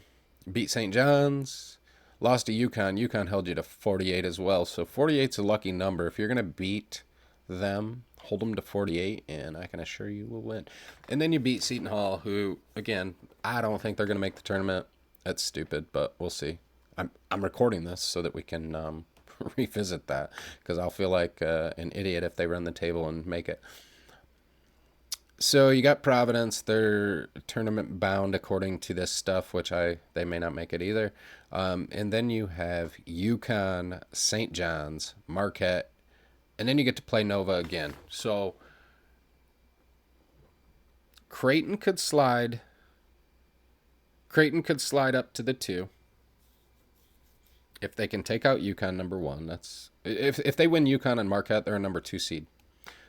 Beat St. John's. Lost to UConn. UConn held you to 48 as well. So 48's a lucky number. If you're going to beat them, hold them to 48, and I can assure you will win. And then you beat Seton Hall, who, again, I don't think they're going to make the tournament. That's stupid, but we'll see. I'm recording this so that we can revisit that, because I'll feel like an idiot if they run the table and make it. So you got Providence. They're tournament bound according to this stuff, which they may not make it either. And then you have UConn, St. John's, Marquette, and then you get to play Nova again. So Creighton could slide up to the 2 if they can take out UConn number 1. That's if they win UConn and Marquette, they're a number 2 seed.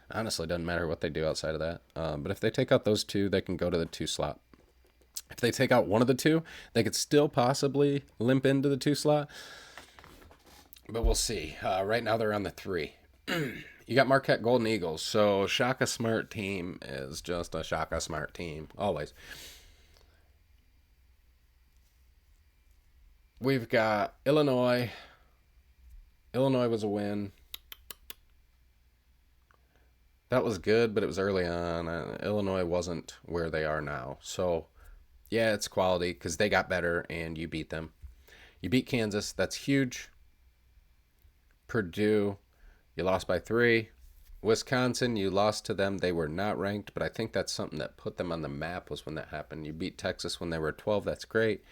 Honestly, it doesn't matter what they do outside of that. But if they take out those 2, they can go to the 2 slot. If they take out one of the 2, they could still possibly limp into the 2 slot. But we'll see. Right now they're on the 3. You got Marquette Golden Eagles. So Shaka Smart team is just a Shaka Smart team. Always. We've got Illinois. Illinois was a win. That was good, but it was early on. Illinois wasn't where they are now. So, yeah, it's quality because they got better and you beat them. You beat Kansas. That's huge. Purdue, you lost by 3. Wisconsin, you lost to them. They were not ranked, but I think that's something that put them on the map was when that happened. You beat Texas when they were 12. That's great.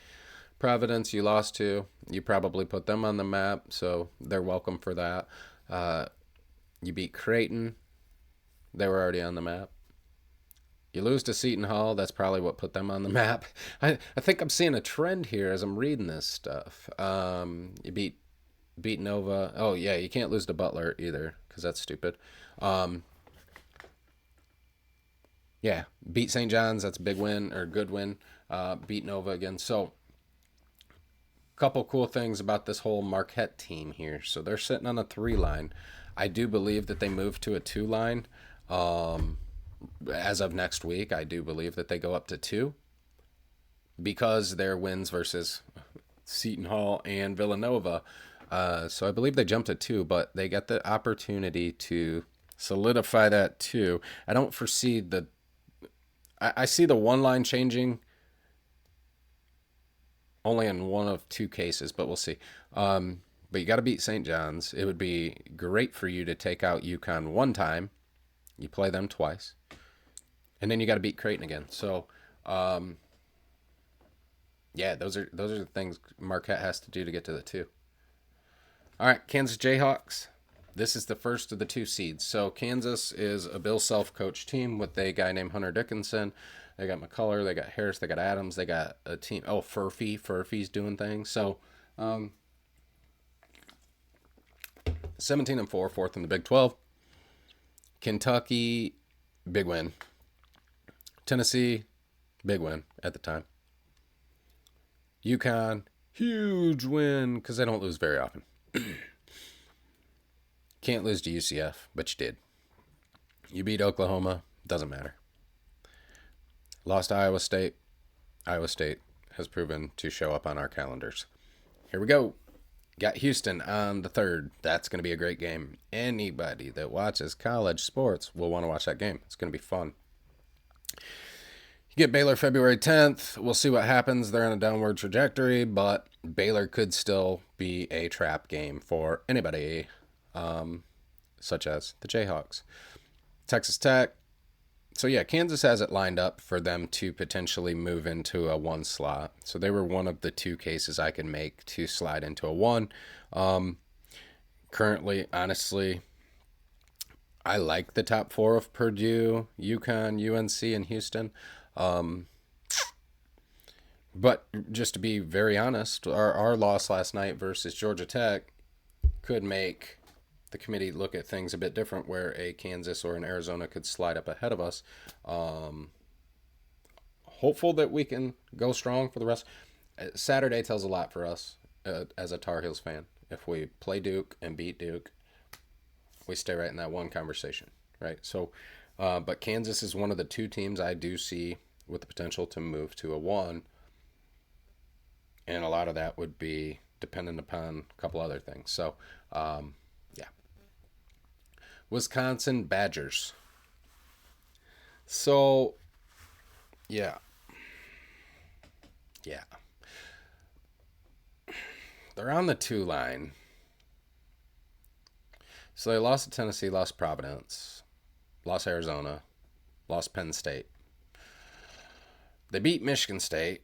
Providence, you lost to. You probably put them on the map, so they're welcome for that. You beat Creighton. They were already on the map. You lose to Seton Hall. That's probably what put them on the map. I think I'm seeing a trend here as I'm reading this stuff. You beat Nova. Oh, yeah, you can't lose to Butler either because that's stupid. Yeah, beat St. John's. That's a big win or good win. Beat Nova again. So, couple cool things about this whole Marquette team here. So they're sitting on a 3 line. I do believe that they move to a 2 line. As of next week, I do believe that they go up to 2 because their wins versus Seton Hall and Villanova. So I believe they jumped to 2, but they get the opportunity to solidify that 2. I don't foresee I see the 1 line changing only in one of 2 cases, but we'll see. But you got to beat St. John's. It would be great for you to take out UConn 1 time. You play them twice. And then you got to beat Creighton again. So, yeah, those are the things Marquette has to do to get to the 2. All right, Kansas Jayhawks. This is the first of the 2 seeds. So Kansas is a Bill Self-coached team with a guy named Hunter Dickinson. They got McCullough, they got Harris, they got Adams, they got a team. Oh, Furphy's doing things. So 17-4, fourth in the Big 12. Kentucky, big win. Tennessee, big win at the time. UConn, huge win because they don't lose very often. Can't lose to UCF, but you did. You beat Oklahoma, doesn't matter. Lost to Iowa State. Iowa State has proven to show up on our calendars. Here we go. Got Houston on the 3rd. That's going to be a great game. Anybody that watches college sports will want to watch that game. It's going to be fun. You get Baylor February 10th. We'll see what happens. They're on a downward trajectory, but Baylor could still be a trap game for anybody, such as the Jayhawks. Texas Tech. So yeah, Kansas has it lined up for them to potentially move into a 1 slot. So they were one of the 2 cases I could make to slide into a 1. Currently, honestly, I like the top 4 of Purdue, UConn, UNC, and Houston. But just to be very honest, our loss last night versus Georgia Tech could make the committee look at things a bit different, where a Kansas or an Arizona could slide up ahead of us. Hopeful that we can go strong for the rest. Saturday tells a lot for us as a Tar Heels fan. If we play Duke and beat Duke, we stay right in that 1 conversation, right? So, but Kansas is one of the 2 teams I do see with the potential to move to a 1. And a lot of that would be dependent upon a couple other things. So, yeah. Wisconsin Badgers. So, yeah. They're on the 2 line. So they lost to Tennessee, lost Providence, lost Arizona, lost Penn State. They beat Michigan State.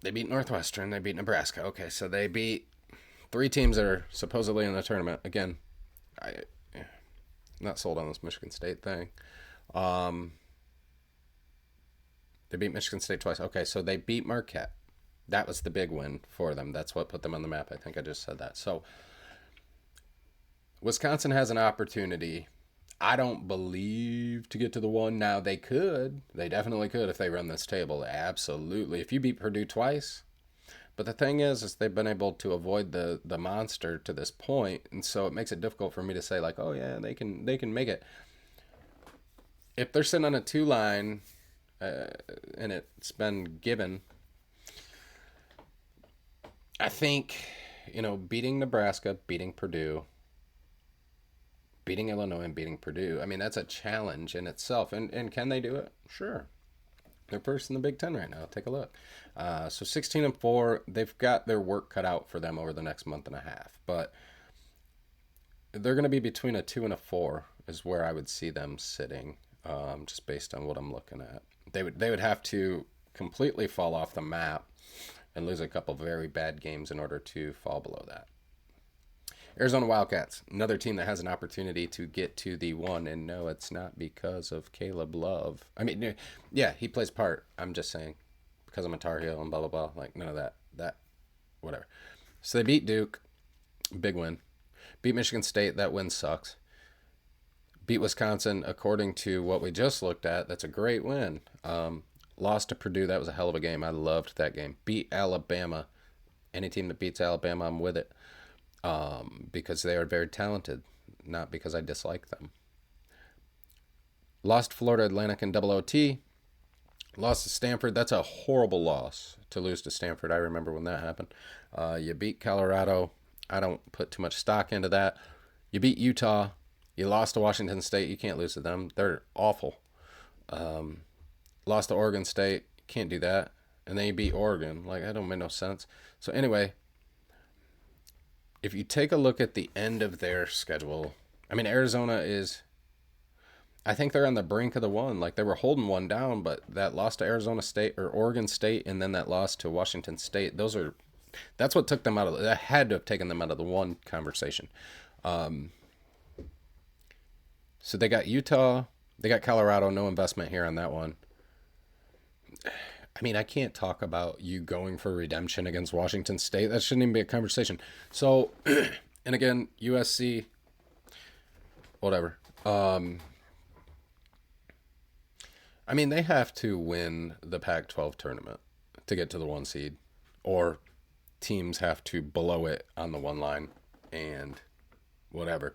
They beat Northwestern. They beat Nebraska. Okay, so they beat 3 teams that are supposedly in the tournament. Again, I'm not sold on this Michigan State thing. They beat Michigan State twice. Okay, so they beat Marquette. That was the big win for them. That's what put them on the map. I think I just said that. So Wisconsin has an opportunity, I don't believe, to get to the 1. Now, they could. They definitely could if they run this table. Absolutely. If you beat Purdue twice. But the thing is they've been able to avoid the monster to this point, and so it makes it difficult for me to say, like, oh, yeah, they can make it. If they're sitting on a 2 line, and it's been given, I think, beating Nebraska, beating Purdue, beating Illinois, and beating Purdue, I mean, that's a challenge in itself. And can they do it? Sure. They're first in the Big Ten right now. Take a look. So 16-4, they've got their work cut out for them over the next month and a half. But they're going to be between a 2 and a 4 is where I would see them sitting, just based on what I'm looking at. They would have to completely fall off the map and lose a couple very bad games in order to fall below that. Arizona Wildcats, another team that has an opportunity to get to the 1, and no, it's not because of Caleb Love. I mean, yeah, he plays part. I'm just saying, because I'm a Tar Heel and blah, blah, blah. Like, none of that, whatever. So they beat Duke, big win. Beat Michigan State, that win sucks. Beat Wisconsin, according to what we just looked at, that's a great win. Lost to Purdue, that was a hell of a game. I loved that game. Beat Alabama. Any team that beats Alabama, I'm with it. Because they are very talented, not because I dislike them. Lost to Florida Atlantic in double OT. Lost to Stanford. That's a horrible loss to lose to Stanford. I remember when that happened. You beat Colorado. I don't put too much stock into that. You beat Utah. You lost to Washington State. You can't lose to them. They're awful. Lost to Oregon State. Can't do that. And then you beat Oregon. Like, that don't make no sense. So anyway, if you take a look at the end of their schedule, I mean, Arizona is, I think they're on the brink of the 1. Like, they were holding 1 down, but that loss to Arizona State or Oregon State and then that loss to Washington State, that's what took them out of, that had to have taken them out of the 1 conversation. So they got Utah, they got Colorado. No investment here on that one. I mean, I can't talk about you going for redemption against Washington State. That shouldn't even be a conversation. So, and again, USC, whatever. I mean, they have to win the Pac-12 tournament to get to the 1 seed, or teams have to blow it on the 1 line and whatever.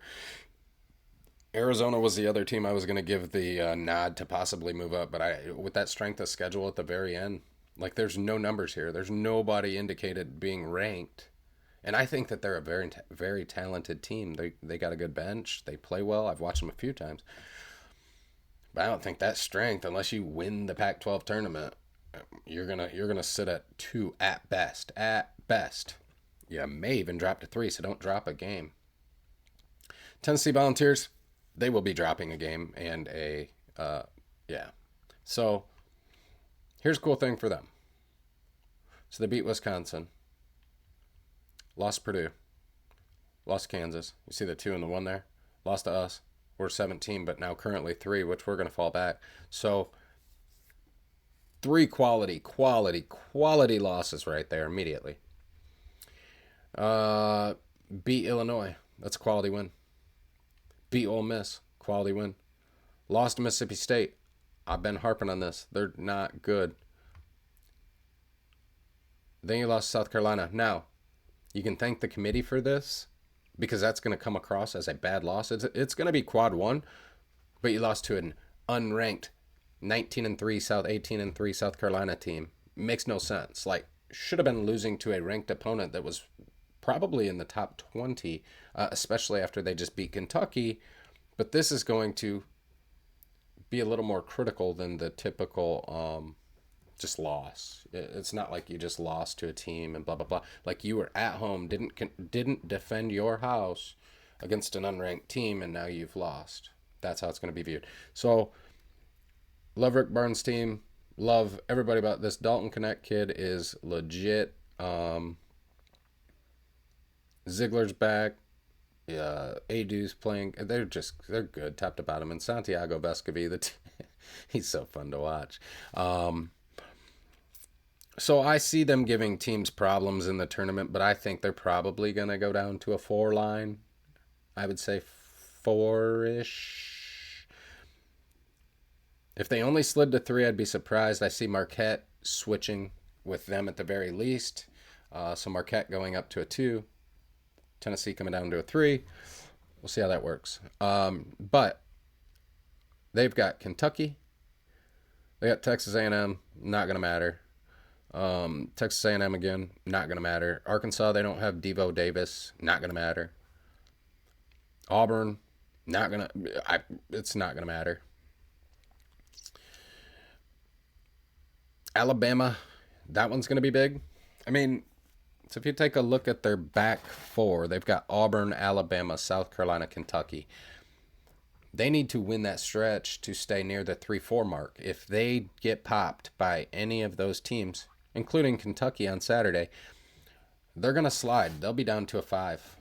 Arizona was the other team I was going to give the nod to possibly move up, but with that strength of schedule at the very end, like there's no numbers here. There's nobody indicated being ranked. And I think that they're a very, very talented team. They got a good bench. They play well. I've watched them a few times. But I don't think that strength, unless you win the Pac-12 tournament, you're gonna sit at 2 at best. At best, you may even drop to 3. So don't drop a game. Tennessee Volunteers, they will be dropping a game and yeah. So here's a cool thing for them. So they beat Wisconsin, lost Purdue, lost Kansas. You see the 2 and the 1 there. Lost to us. We're 17, but now currently 3, which we're going to fall back. So 3 quality losses right there immediately. Beat Illinois. That's a quality win. Beat Ole Miss. Quality win. Lost to Mississippi State. I've been harping on this. They're not good. Then you lost to South Carolina. Now, you can thank the committee for this, because that's going to come across as a bad loss. It's going to be quad 1, but you lost to an unranked 19-3 South 18-3 South Carolina team. Makes no sense. Like, should have been losing to a ranked opponent that was probably in the top 20, especially after they just beat Kentucky. But this is going to be a little more critical than the typical just loss. It's not like you just lost to a team and blah blah blah. Like, you were at home, didn't defend your house against an unranked team, and now you've lost. That's how it's going to be viewed. So, love Rick Barnes' team. Love everybody about this. Dalton Connect kid is legit. Ziegler's back. Adu's playing. They're good top to bottom. And Santiago Vescovi, he's so fun to watch. So I see them giving teams problems in the tournament, but I think they're probably going to go down to a 4 line. I would say 4-ish. If they only slid to 3, I'd be surprised. I see Marquette switching with them at the very least. So Marquette going up to a 2. Tennessee coming down to a 3. We'll see how that works. But they've got Kentucky. They got Texas A&M. Not going to matter. Texas A&M again, not going to matter. Arkansas, they don't have Devo Davis, not going to matter. Auburn, it's not going to matter. Alabama, that one's going to be big. I mean, so if you take a look at their back 4, they've got Auburn, Alabama, South Carolina, Kentucky. They need to win that stretch to stay near the 3-4 mark. If they get popped by any of those teams, including Kentucky on Saturday, they're going to slide. They'll be down to a 5,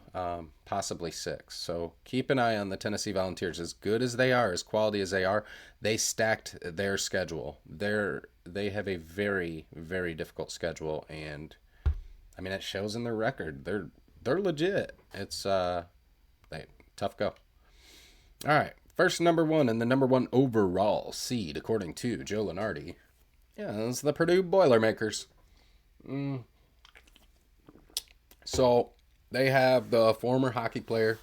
possibly 6. So keep an eye on the Tennessee Volunteers. As good as they are, as quality as they are, they stacked their schedule. They have a very, very difficult schedule, and I mean, it shows in their record. They're legit. It's tough go. All right, first number 1 and the number 1 overall seed, according to Joe Lunardi. Yeah, that's the Purdue Boilermakers. So they have the former hockey player,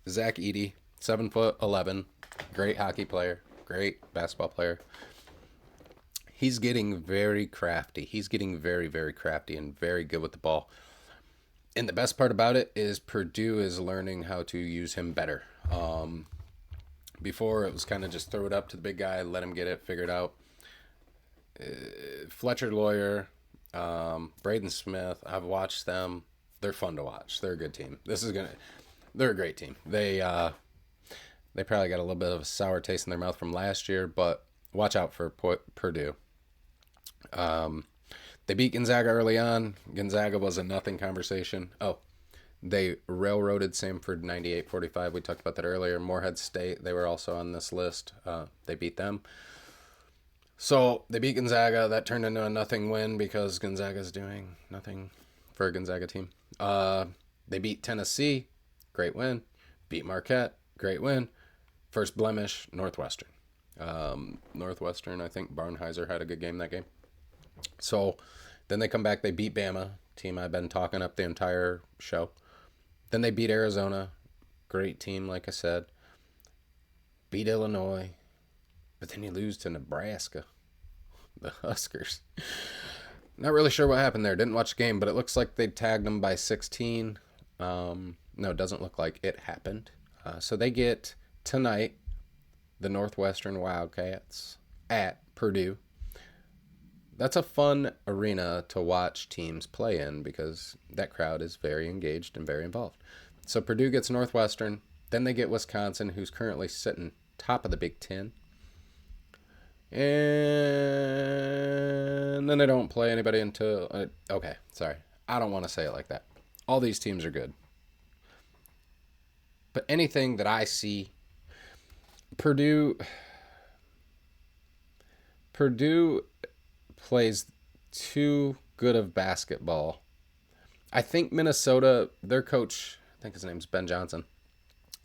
Zach Edey, 7'11", great hockey player, great basketball player. He's getting very crafty. He's getting very, very crafty and very good with the ball. And the best part about it is Purdue is learning how to use him better. Before, it was kind of just throw it up to the big guy, let him get it figured out. Fletcher Lawyer, Braden Smith, I've watched them. They're fun to watch. They're a good team. They're a great team. They probably got a little bit of a sour taste in their mouth from last year, but watch out for Purdue. They beat Gonzaga early on. Gonzaga was a nothing conversation. Oh, They railroaded Samford 98-45. We talked about that earlier. Morehead State, they were also on this list. They beat them. So they beat Gonzaga. That turned into a nothing win because Gonzaga's doing nothing for a Gonzaga team. They beat Tennessee. Great win. Beat Marquette. Great win. First blemish, Northwestern. Northwestern, I think Barnheiser had a good game that game. So then they come back. They beat Bama, team I've been talking up the entire show. Then they beat Arizona. Great team, like I said. Beat Illinois. But then you lose to Nebraska. The Huskers. Not really sure what happened there. Didn't watch the game, but it looks like they tagged them by 16. No, it doesn't look like it happened. So they get, tonight, the Northwestern Wildcats at Purdue. That's a fun arena to watch teams play in because that crowd is very engaged and very involved. So Purdue gets Northwestern. Then they get Wisconsin, who's currently sitting top of the Big Ten. And then they don't play anybody until... okay, sorry. I don't want to say it like that. All these teams are good. But anything that I see... Purdue plays too good of basketball. I think Minnesota, their coach, I think his name's Ben Johnson,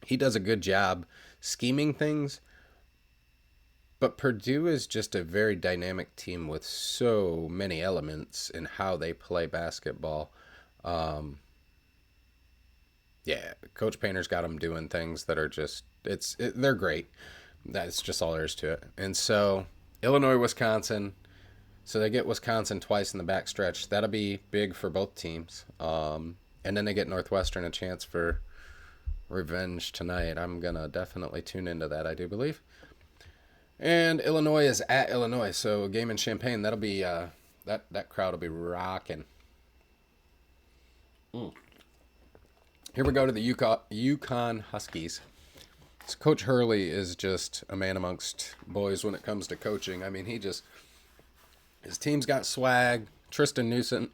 he does a good job scheming things. But Purdue is just a very dynamic team with so many elements in how they play basketball. Yeah, Coach Painter's got them doing things that are just, they're great. That's just all there is to it. And so, Illinois, Wisconsin, so they get Wisconsin twice in the backstretch. That'll be big for both teams. And then they get Northwestern a chance for revenge tonight. I'm going to definitely tune into that, I do believe. And Illinois is at Illinois, so a game in Champaign, that'll be, that crowd will be rocking. Here we go to the UConn Huskies. So Coach Hurley is just a man amongst boys when it comes to coaching. I mean, his team's got swag. Tristan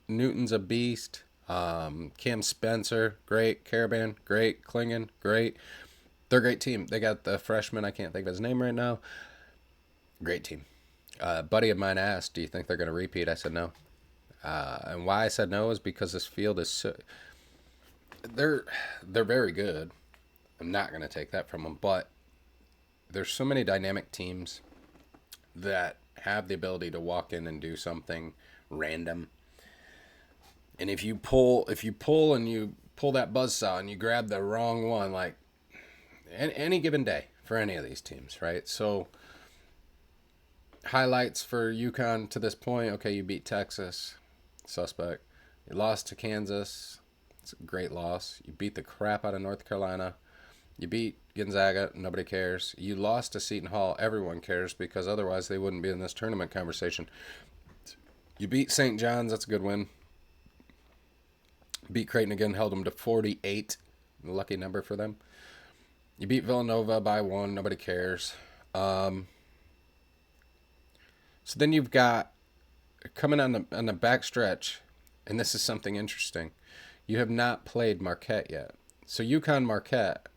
Newton's a beast. Cam Spencer, great. Caravan, great. Klingon, great. They're a great team. They got the freshman, I can't think of his name right now. Great team. A buddy of mine asked, do you think they're going to repeat? I said no. And why I said no is because this field is so... They're very good. I'm not going to take that from them. But there's so many dynamic teams that have the ability to walk in and do something random. And if you pull that buzzsaw and you grab the wrong one, like any given day for any of these teams, right? So... highlights for UConn to this point. Okay, you beat Texas. Suspect. You lost to Kansas. It's a great loss. You beat the crap out of North Carolina. You beat Gonzaga. Nobody cares. You lost to Seton Hall. Everyone cares because otherwise they wouldn't be in this tournament conversation. You beat St. John's. That's a good win. Beat Creighton again. Held them to 48. Lucky number for them. You beat Villanova by 1. Nobody cares. So then you've got, coming on the back stretch, and this is something interesting, you have not played Marquette yet. So UConn Marquette,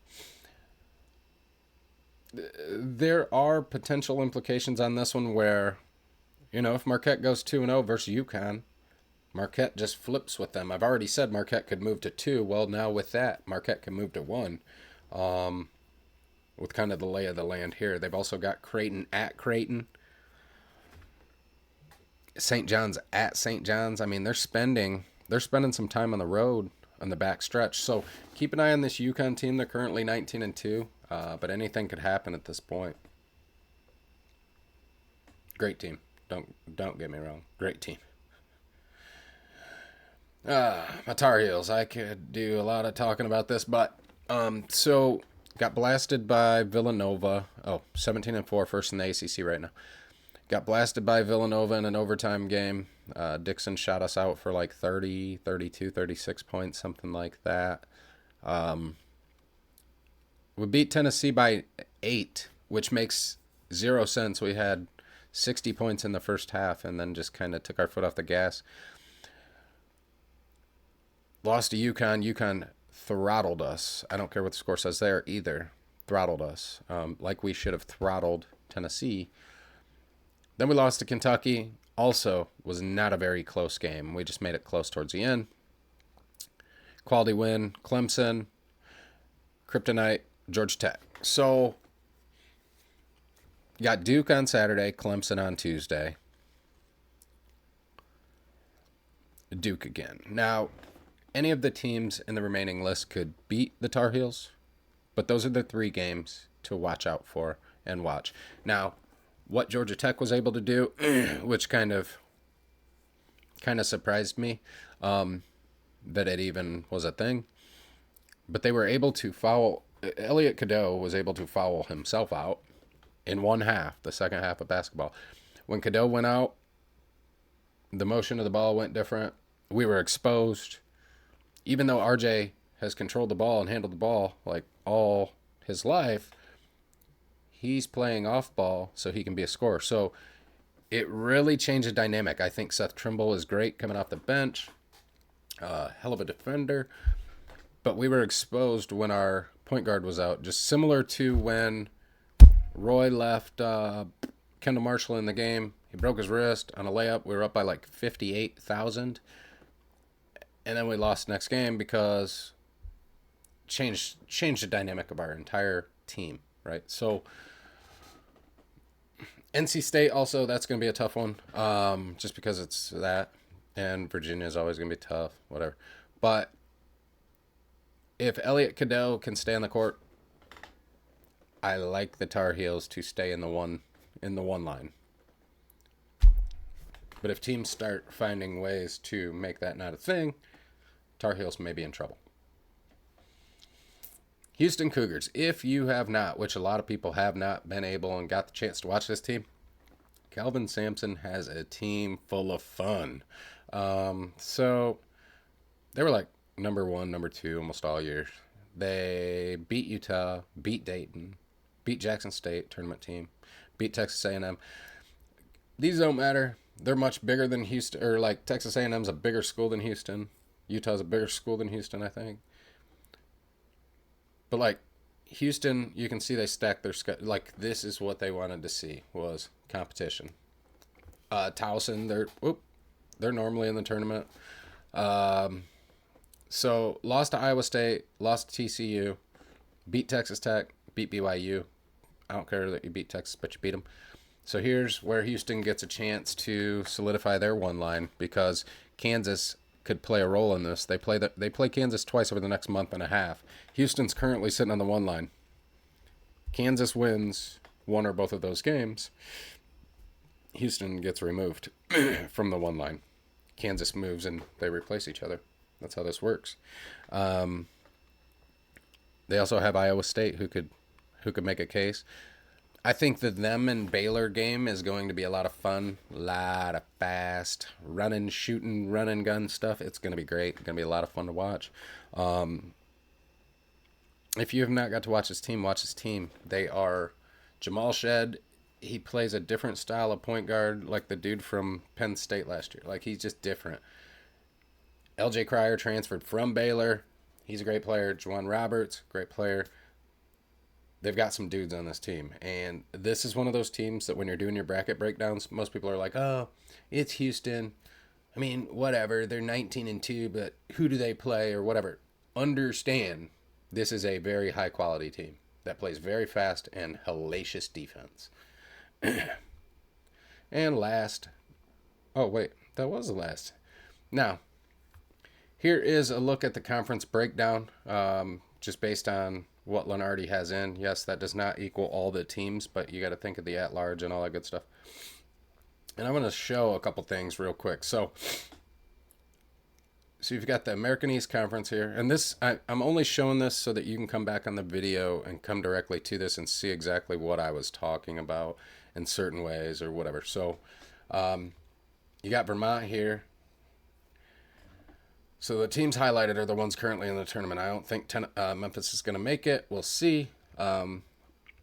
there are potential implications on this one where, if Marquette goes 2-0 versus UConn, Marquette just flips with them. I've already said Marquette could move to 2. Well, now with that, Marquette can move to 1. With kind of the lay of the land here. They've also got Creighton at Creighton. St. John's at St. John's. I mean, they're spending some time on the road on the back stretch. So keep an eye on this UConn team. They're currently 19-2, but anything could happen at this point. Great team. Don't get me wrong. Great team. My Tar Heels. I could do a lot of talking about this, but so got blasted by Villanova. 17-4, first in the ACC right now. Got blasted by Villanova in an overtime game. Dixon shot us out for like 30, 32, 36 points, something like that. We beat Tennessee by 8, which makes 0 sense. We had 60 points in the first half and then just kind of took our foot off the gas. Lost to UConn. UConn throttled us. I don't care what the score says there either. Throttled us. Like we should have throttled Tennessee. Then we lost to Kentucky. Also was not a very close game. We just made it close towards the end. Quality win. Clemson. Kryptonite. Georgia Tech. So, you got Duke on Saturday. Clemson on Tuesday. Duke again. Now, any of the teams in the remaining list could beat the Tar Heels, but those are the 3 games to watch out for and watch. Now, what Georgia Tech was able to do, which kind of surprised me, that it even was a thing, but they were able to foul. Elliot Cadeau was able to foul himself out in one half, the second half of basketball. When Cadeau went out, the motion of the ball went different. We were exposed. Even though RJ has controlled the ball and handled the ball like all his life, he's playing off ball so he can be a scorer. So it really changed the dynamic. I think Seth Trimble is great coming off the bench. Hell of a defender. But we were exposed when our point guard was out. Just similar to when Roy left Kendall Marshall in the game. He broke his wrist on a layup. We were up by like 58,000. And then we lost next game because changed the dynamic of our entire team, right? So NC State also, that's going to be a tough one, just because it's that. And Virginia is always going to be tough, whatever. But if Elliot Cadeau can stay on the court, I like the Tar Heels to stay in the one line. But if teams start finding ways to make that not a thing, Tar Heels may be in trouble. Houston Cougars. If you have not, which a lot of people have not been able and got the chance to watch this team, Calvin Sampson has a team full of fun. So they were like number 1, number 2 almost all year. They beat Utah, beat Dayton, beat Jackson State, tournament team, beat Texas A&M. These don't matter. They're much bigger than Houston, or like Texas A&M's a bigger school than Houston. Utah's a bigger school than Houston, I think. But like Houston, you can see they stacked their schedule. Like this is what they wanted to see was competition. Towson, they're normally in the tournament. So lost to Iowa State, lost to TCU, beat Texas Tech, beat BYU. I don't care that you beat Texas, but you beat them. So here's where Houston gets a chance to solidify their one line because Kansas could play a role in this. They play Kansas twice over the next month and a half. Houston's currently sitting on the one line. Kansas wins one or both of those games. Houston gets removed from the one line. Kansas moves and they replace each other. That's how this works. They also have Iowa State who could make a case. I think the them and Baylor game is going to be a lot of fun, a lot of fast running, shooting, run and gun stuff. It's going to be great. It's going to be a lot of fun to watch. If you have not got to watch this team, watch this team. They are Jamal Shed. He plays a different style of point guard like the dude from Penn State last year. Like he's just different. LJ Cryer transferred from Baylor. He's a great player. Juwan Roberts, great player. They've got some dudes on this team. And this is one of those teams that when you're doing your bracket breakdowns, most people are like, oh, it's Houston. I mean, whatever. They're 19-2, but who do they play or whatever? Understand, this is a very high-quality team that plays very fast and hellacious defense. And last. Oh, wait. That was the last. Now, here is a look at the conference breakdown, just based on what Lunardi has in. Yes, that does not equal all the teams, but you got to think of the at-large and all that good stuff. And I'm going to show a couple things real quick. So you've got the American East Conference here. And this, I'm only showing this so that you can come back on the video and come directly to this and see exactly what I was talking about in certain ways or whatever. So you got Vermont here. So the teams highlighted are the ones currently in the tournament. I don't think Memphis is going to make it. We'll see.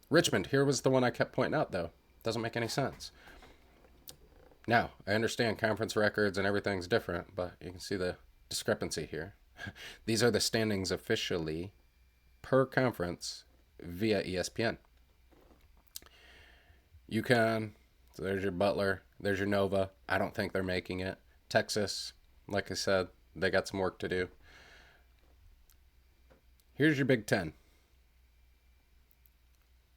Richmond, here was the one I kept pointing out, though. Doesn't make any sense. Now, I understand conference records and everything's different, but you can see the discrepancy here. These are the standings officially per conference via ESPN. UConn, so there's your Butler, there's your Nova. I don't think they're making it. Texas, like I said, they got some work to do. Here's your Big Ten.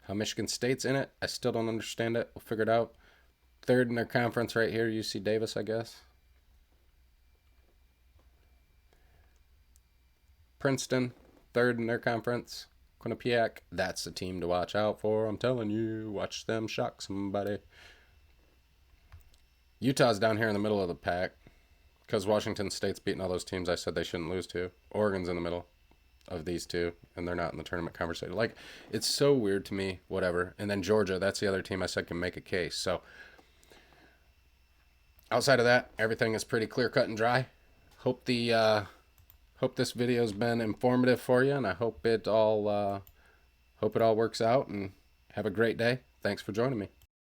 How Michigan State's in it, I still don't understand it. We'll figure it out. Third in their conference right here, UC Davis, I guess. Princeton, third in their conference. Quinnipiac, that's the team to watch out for. I'm telling you, watch them shock somebody. Utah's down here in the middle of the pack because Washington State's beating all those teams I said they shouldn't lose to. Oregon's in the middle of these two, and they're not in the tournament conversation. Like, it's so weird to me, whatever. And then Georgia, that's the other team I said can make a case. So, outside of that, everything is pretty clear-cut and dry. Hope this video's been informative for you, and I hope it all works out, and have a great day. Thanks for joining me.